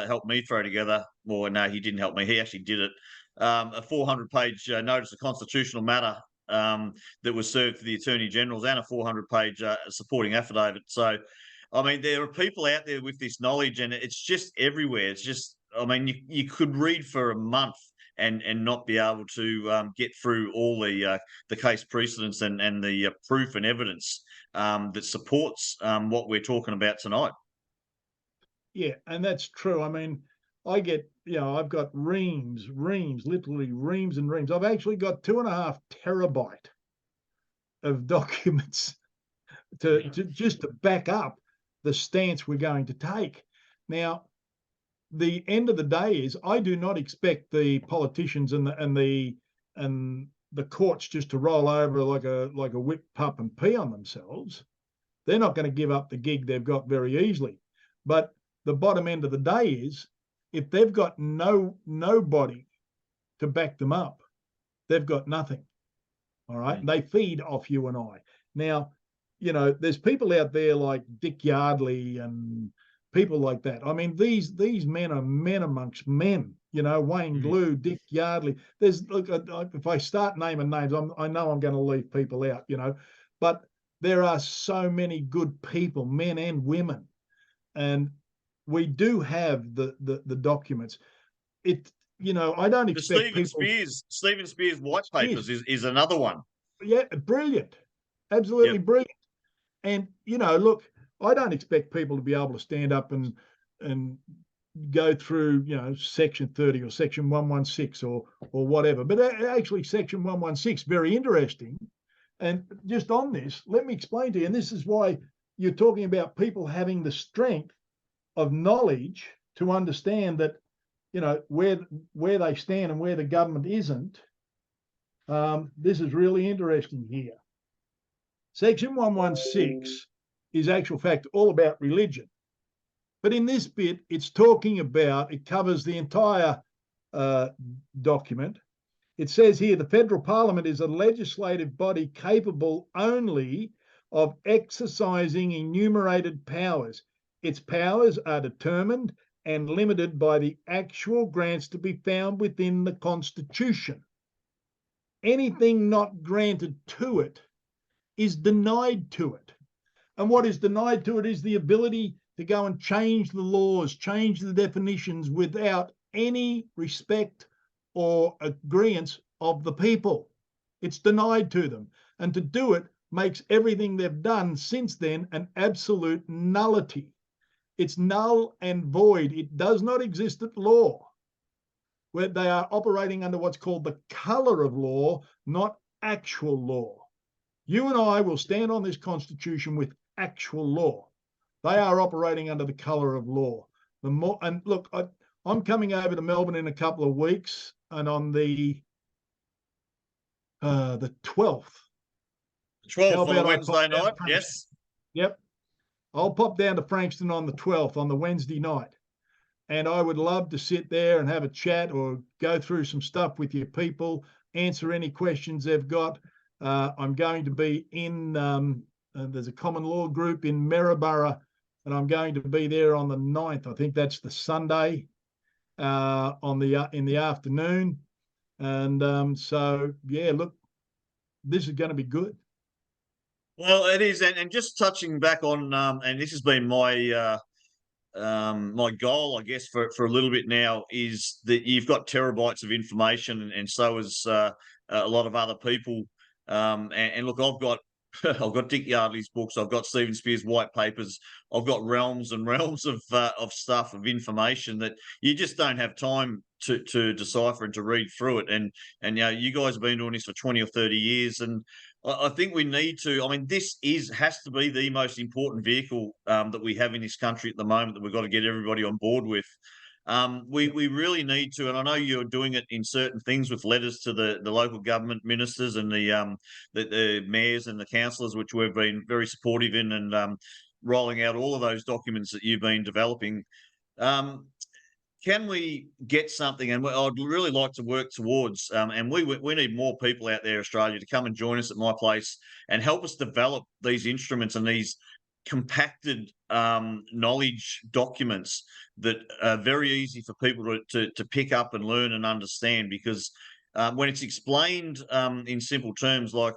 helped me throw together. Well, no, he didn't help me. He actually did it. A 400-page notice of constitutional matter that was served to the Attorney Generals, and a 400-page supporting affidavit. So, I mean, there are people out there with this knowledge, and it's just everywhere. It's just, I mean, you could read for a month and not be able to get through all the case precedents and the proof and evidence that supports what we're talking about tonight. Yeah, and that's true. I mean, I've got reams, literally reams and reams. I've actually got 2.5 terabyte of documents to just to back up the stance we're going to take. Now, the end of the day is, I do not expect the politicians and the courts just to roll over like a whipped pup and pee on themselves. They're not going to give up the gig they've got very easily. But the bottom end of the day is, if they've got nobody to back them up, they've got nothing. All right. And they feed off you and I. Now, there's people out there like Dick Yardley and people like that. I mean, these men are men amongst men. Wayne Glue, Dick Yardley. If I start naming names, I know I'm going to leave people out. But there are so many good people, men and women, and we do have the documents. I don't expect Stephen Spears white papers is another one. Yeah, brilliant, absolutely brilliant. And look, I don't expect people to be able to stand up and go through Section 30 or Section 116 or whatever. But actually, Section 116, very interesting. And just on this, let me explain to you. And this is why you're talking about people having the strength of knowledge to understand that where they stand and where the government isn't. This is really interesting here. Section 116 is actual fact all about religion. But in this bit, it's talking about, it covers the entire document. It says here, the federal parliament is a legislative body capable only of exercising enumerated powers. Its powers are determined and limited by the actual grants to be found within the Constitution. Anything not granted to it is denied to it. And what is denied to it is the ability to go and change the laws, change the definitions without any respect or agreement of the people. It's denied to them. And to do it makes everything they've done since then an absolute nullity. It's null and void. It does not exist at law, where they are operating under what's called the colour of law, not actual law. You and I will stand on this Constitution with actual law. They are operating under the colour of law. And look, I'm coming over to Melbourne in a couple of weeks, and on the 12th. 12th on a Wednesday night, yes. Yep. I'll pop down to Frankston on the 12th, on the Wednesday night. And I would love to sit there and have a chat or go through some stuff with your people, answer any questions they've got. I'm going to be in, there's a common law group in Maryborough, and I'm going to be there on the 9th. I think that's the Sunday in the afternoon. And so, yeah, look, this is going to be good. Well, it is. And just touching back on, and this has been my my goal, I guess, for a little bit now, is that you've got terabytes of information, and so has a lot of other people. And look, I've got Dick Yardley's books, I've got Stephen Spear's white papers, I've got realms and realms of stuff, of information that you just don't have time to decipher and to read through it. And you know, you guys have been doing this for 20 or 30 years, and I think we need to. I mean, this has to be the most important vehicle that we have in this country at the moment, that we've got to get everybody on board with. We really need to, and I know you're doing it in certain things with letters to the local government ministers and the mayors and the councillors, which we've been very supportive in, and rolling out all of those documents that you've been developing. Can we get something? And I'd really like to work towards, and we need more people out there, Australia, to come and join us at my place and help us develop these instruments and these compacted knowledge documents that are very easy for people to pick up and learn and understand. Because when it's explained in simple terms, like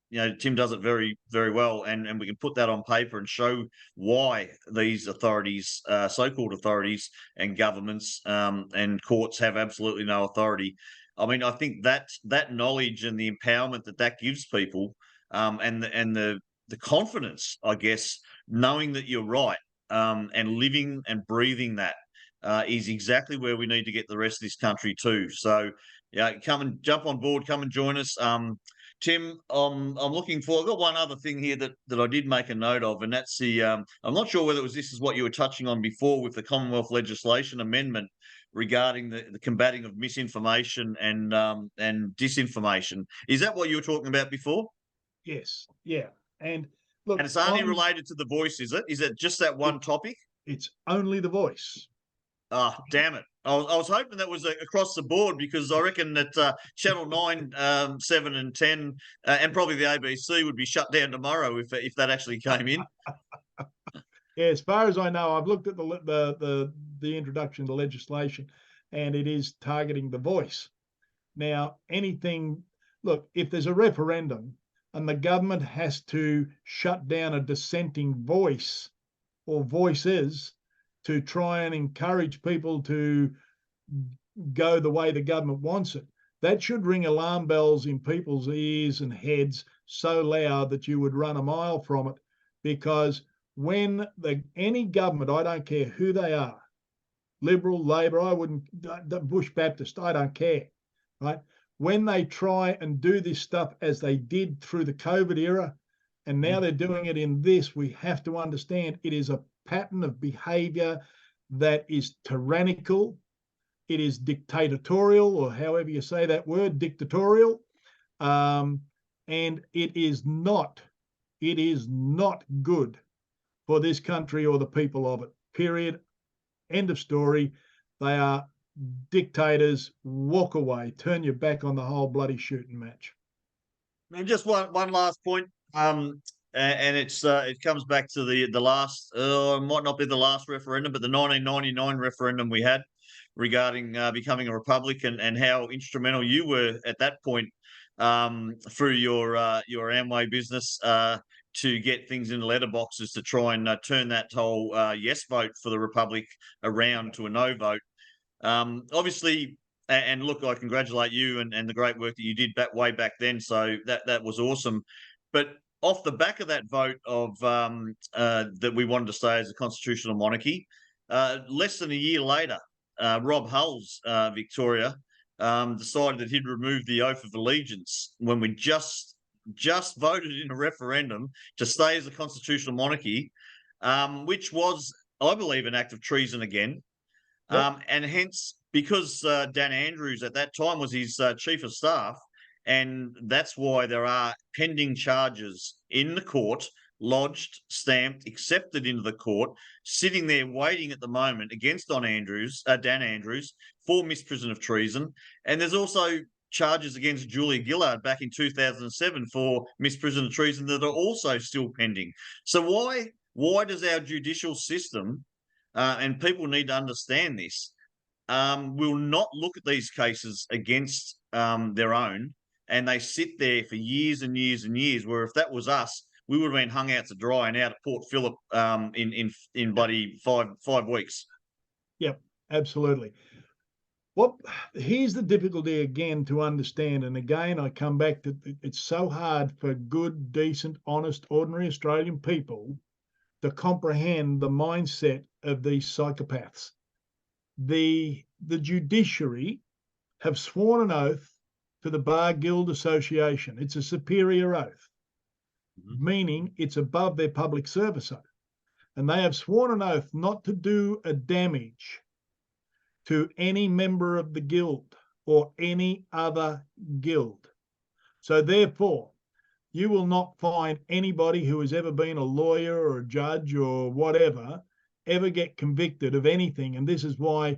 you know, Tim does it very, very well, and we can put that on paper and show why these authorities, so-called authorities and governments and courts, have absolutely no authority. I mean, I think that knowledge and the empowerment that gives people, and the confidence, I guess, knowing that you're right, and living and breathing that, is exactly where we need to get the rest of this country to. So, yeah, come and jump on board, come and join us. Tim, I'm looking for. I've got one other thing here that I did make a note of, and that's the. I'm not sure whether this is what you were touching on before with the Commonwealth legislation amendment regarding the combating of misinformation and disinformation. Is that what you were talking about before? Yes. Yeah. And look, and it's only related to the voice, is it? Is it just that one topic? It's only the voice. Oh, damn it. I was hoping that was across the board, because I reckon that Channel 9, 7 and 10 and probably the ABC would be shut down tomorrow if that actually came in. Yeah, as far as I know, I've looked at the introduction of the legislation, and it is targeting the voice. Now, look, if there's a referendum and the government has to shut down a dissenting voice or voices to try and encourage people to go the way the government wants it, that should ring alarm bells in people's ears and heads so loud that you would run a mile from it. Because when any government, I don't care who they are, Liberal, Labor, Bush Baptist, I don't care, right? When they try and do this stuff as they did through the COVID era, and now they're doing it in this, we have to understand it is a pattern of behavior that is tyrannical. It is dictatorial, or however you say that word, dictatorial. And it is not good for this country or the people of it, period, end of story. They are dictators. Walk away. Turn your back on the whole bloody shooting match. And just one last point, and it comes back to the last, it might not be the last referendum, but the 1999 referendum we had regarding becoming a republic, and how instrumental you were at that point, through your Amway business, to get things in letterboxes to try and turn that whole yes vote for the republic around to a no vote. Obviously, and look, I congratulate you and the great work that you did way back then. So that was awesome. But off the back of that vote of that we wanted to stay as a constitutional monarchy, less than a year later, Rob Hull's Victoria decided that he'd remove the oath of allegiance when we just voted in a referendum to stay as a constitutional monarchy, which was, I believe, an act of treason again. Yep. And hence, because Dan Andrews at that time was his chief of staff, and that's why there are pending charges in the court, lodged, stamped, accepted into the court, sitting there waiting at the moment against Dan Andrews for misprision of treason. And there's also charges against Julia Gillard back in 2007 for misprision of treason that are also still pending. So why does our judicial system, and people need to understand this, will not look at these cases against their own, and they sit there for years and years and years, where if that was us, we would have been hung out to dry and out at Port Phillip in bloody five weeks. Yep, absolutely. Here's the difficulty again to understand, and again I come back to, it's so hard for good, decent, honest, ordinary Australian people to comprehend the mindset of these psychopaths. The judiciary have sworn an oath to the Bar Guild Association. It's a superior oath, meaning it's above their public service oath. And they have sworn an oath not to do a damage to any member of the guild or any other guild. So therefore, you will not find anybody who has ever been a lawyer or a judge or whatever ever get convicted of anything. And this is why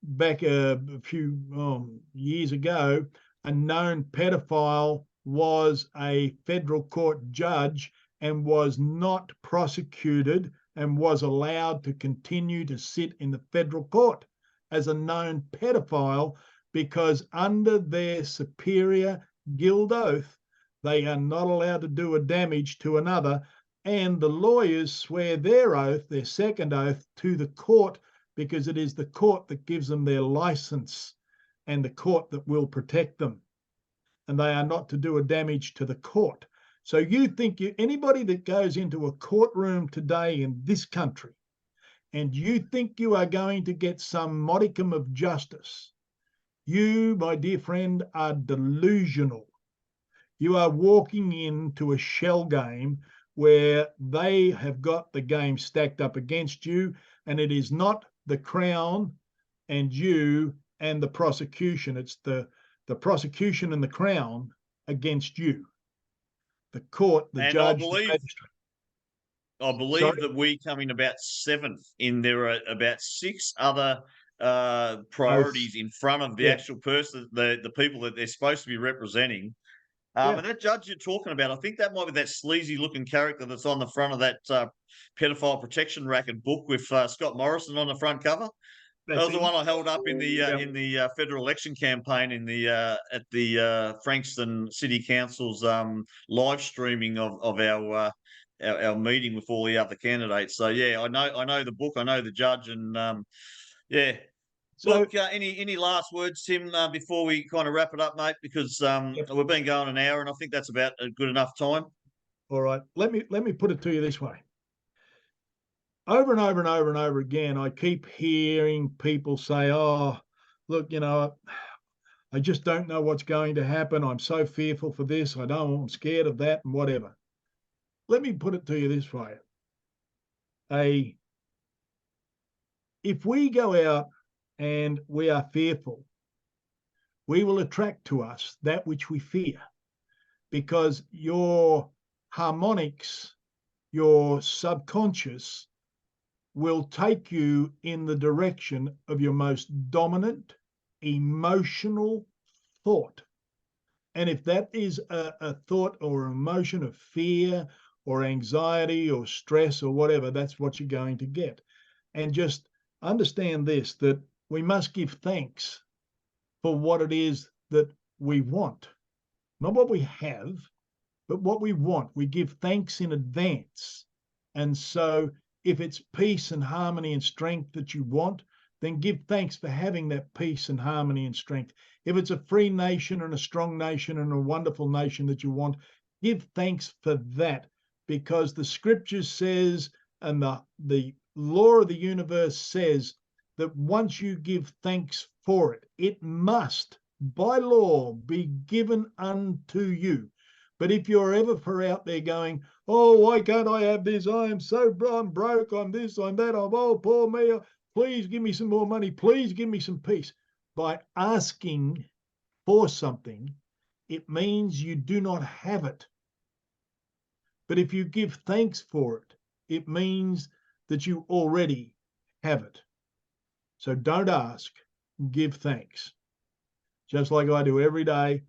back a few years ago, a known pedophile was a federal court judge and was not prosecuted and was allowed to continue to sit in the federal court as a known pedophile, because under their superior guild oath, they are not allowed to do a damage to another. And the lawyers swear their oath, their second oath, to the court, because it is the court that gives them their license and the court that will protect them. And they are not to do a damage to the court. So you think anybody that goes into a courtroom today in this country and you think you are going to get some modicum of justice, you, my dear friend, are delusional. You are walking into a shell game where they have got the game stacked up against you, and it is not the Crown and you and the prosecution. It's the prosecution and the Crown against you. The court, the judge, the magistrate. I believe that we come in about seventh, there are about six other priorities in front of the actual person, the people that they're supposed to be representing. And that judge you're talking about, I think that might be that sleazy looking character that's on the front of that pedophile protection racket book with Scott Morrison on the front cover. That was the one I held up in the federal election campaign at the Frankston City Council's live streaming of our meeting with all the other candidates. So yeah, I know the book, I know the judge, and yeah. So, look, any last words, Tim, before we kind of wrap it up, mate? Because we've been going an hour, and I think that's about a good enough time. All right, let me put it to you this way. Over and over and over and over again, I keep hearing people say, "Oh, look, I just don't know what's going to happen. I'm so fearful for this. I'm scared of that, and whatever." Let me put it to you this way. If we go out and we are fearful, we will attract to us that which we fear, because your harmonics, your subconscious will take you in the direction of your most dominant emotional thought. And if that is a thought or emotion of fear or anxiety or stress or whatever, that's what you're going to get. And just understand this, that we must give thanks for what it is that we want, not what we have, but what we want. We give thanks in advance. And so if it's peace and harmony and strength that you want, then give thanks for having that peace and harmony and strength. If it's a free nation and a strong nation and a wonderful nation that you want, give thanks for that, because the scripture says, and the law of the universe says, that once you give thanks for it, it must, by law, be given unto you. But if you're ever out there going, oh, why can't I have this? I'm broke, I'm this, I'm that, I'm, oh, poor me, please give me some more money, please give me some peace. By asking for something, it means you do not have it. But if you give thanks for it, it means that you already have it. So don't ask, give thanks. Just like I do every day.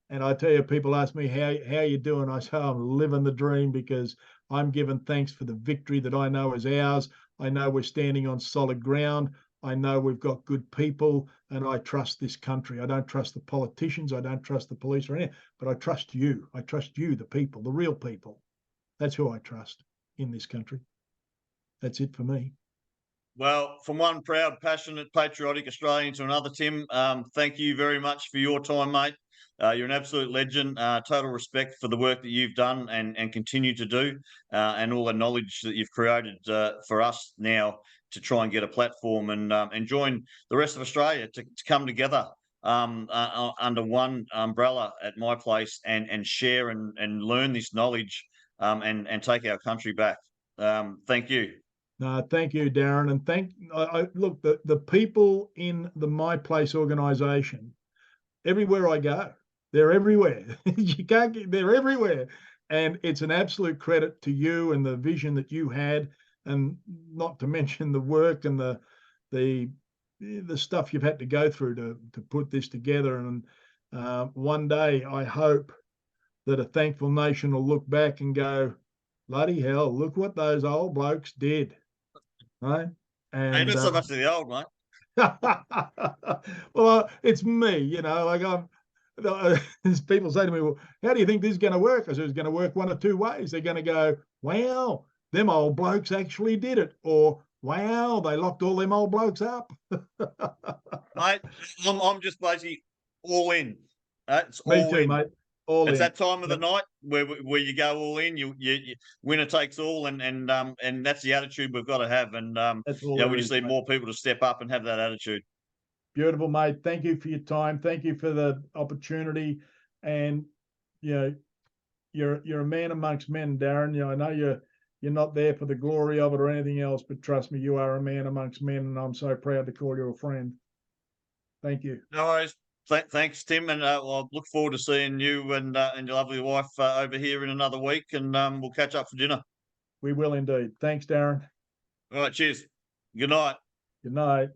And I tell you, people ask me, how you doing? I say, I'm living the dream, because I'm giving thanks for the victory that I know is ours. I know we're standing on solid ground. I know we've got good people, and I trust this country. I don't trust the politicians. I don't trust the police or anything, but I trust you. I trust you, the people, the real people. That's who I trust in this country. That's it for me. Well, from one proud, passionate, patriotic Australian to another, Tim, thank you very much for your time, mate. You're an absolute legend. Total respect for the work that you've done and continue to do, and all the knowledge that you've created for us now to try and get a platform and join the rest of Australia to come together under one umbrella at my place and share and learn this knowledge and take our country back. Thank you. Thank you, Darren, and look, the people in the My Place organization, everywhere I go, they're everywhere. You can't get, they're everywhere, and it's an absolute credit to you and the vision that you had, and not to mention the work and the stuff you've had to go through to put this together. And one day, I hope that a thankful nation will look back and go, bloody hell, look what those old blokes did. Right? Hey, And not so much of the old, mate. well, it's me, like people say to me, well, how do you think this is going to work? I said, it's going to work one of two ways. They're going to go, wow, them old blokes actually did it, or wow, they locked all them old blokes up. Mate, I'm just basically all in. It's Me all too, in. mate. All It's in. that time of the Yep. night where you go all in. You winner takes all, and that's the attitude we've got to have. And That's all there we is, just need mate. more people to step up and have that attitude. Beautiful, mate. Thank you for your time. Thank you for the opportunity. And you know, you're a man amongst men, Darren. I know you're not there for the glory of it or anything else, but trust me, you are a man amongst men, and I'm so proud to call you a friend. Thank you. No worries. Thanks, Tim, and I'll look forward to seeing you and your lovely wife over here in another week, and we'll catch up for dinner. We will indeed. Thanks, Darren. All right, cheers. Good night. Good night.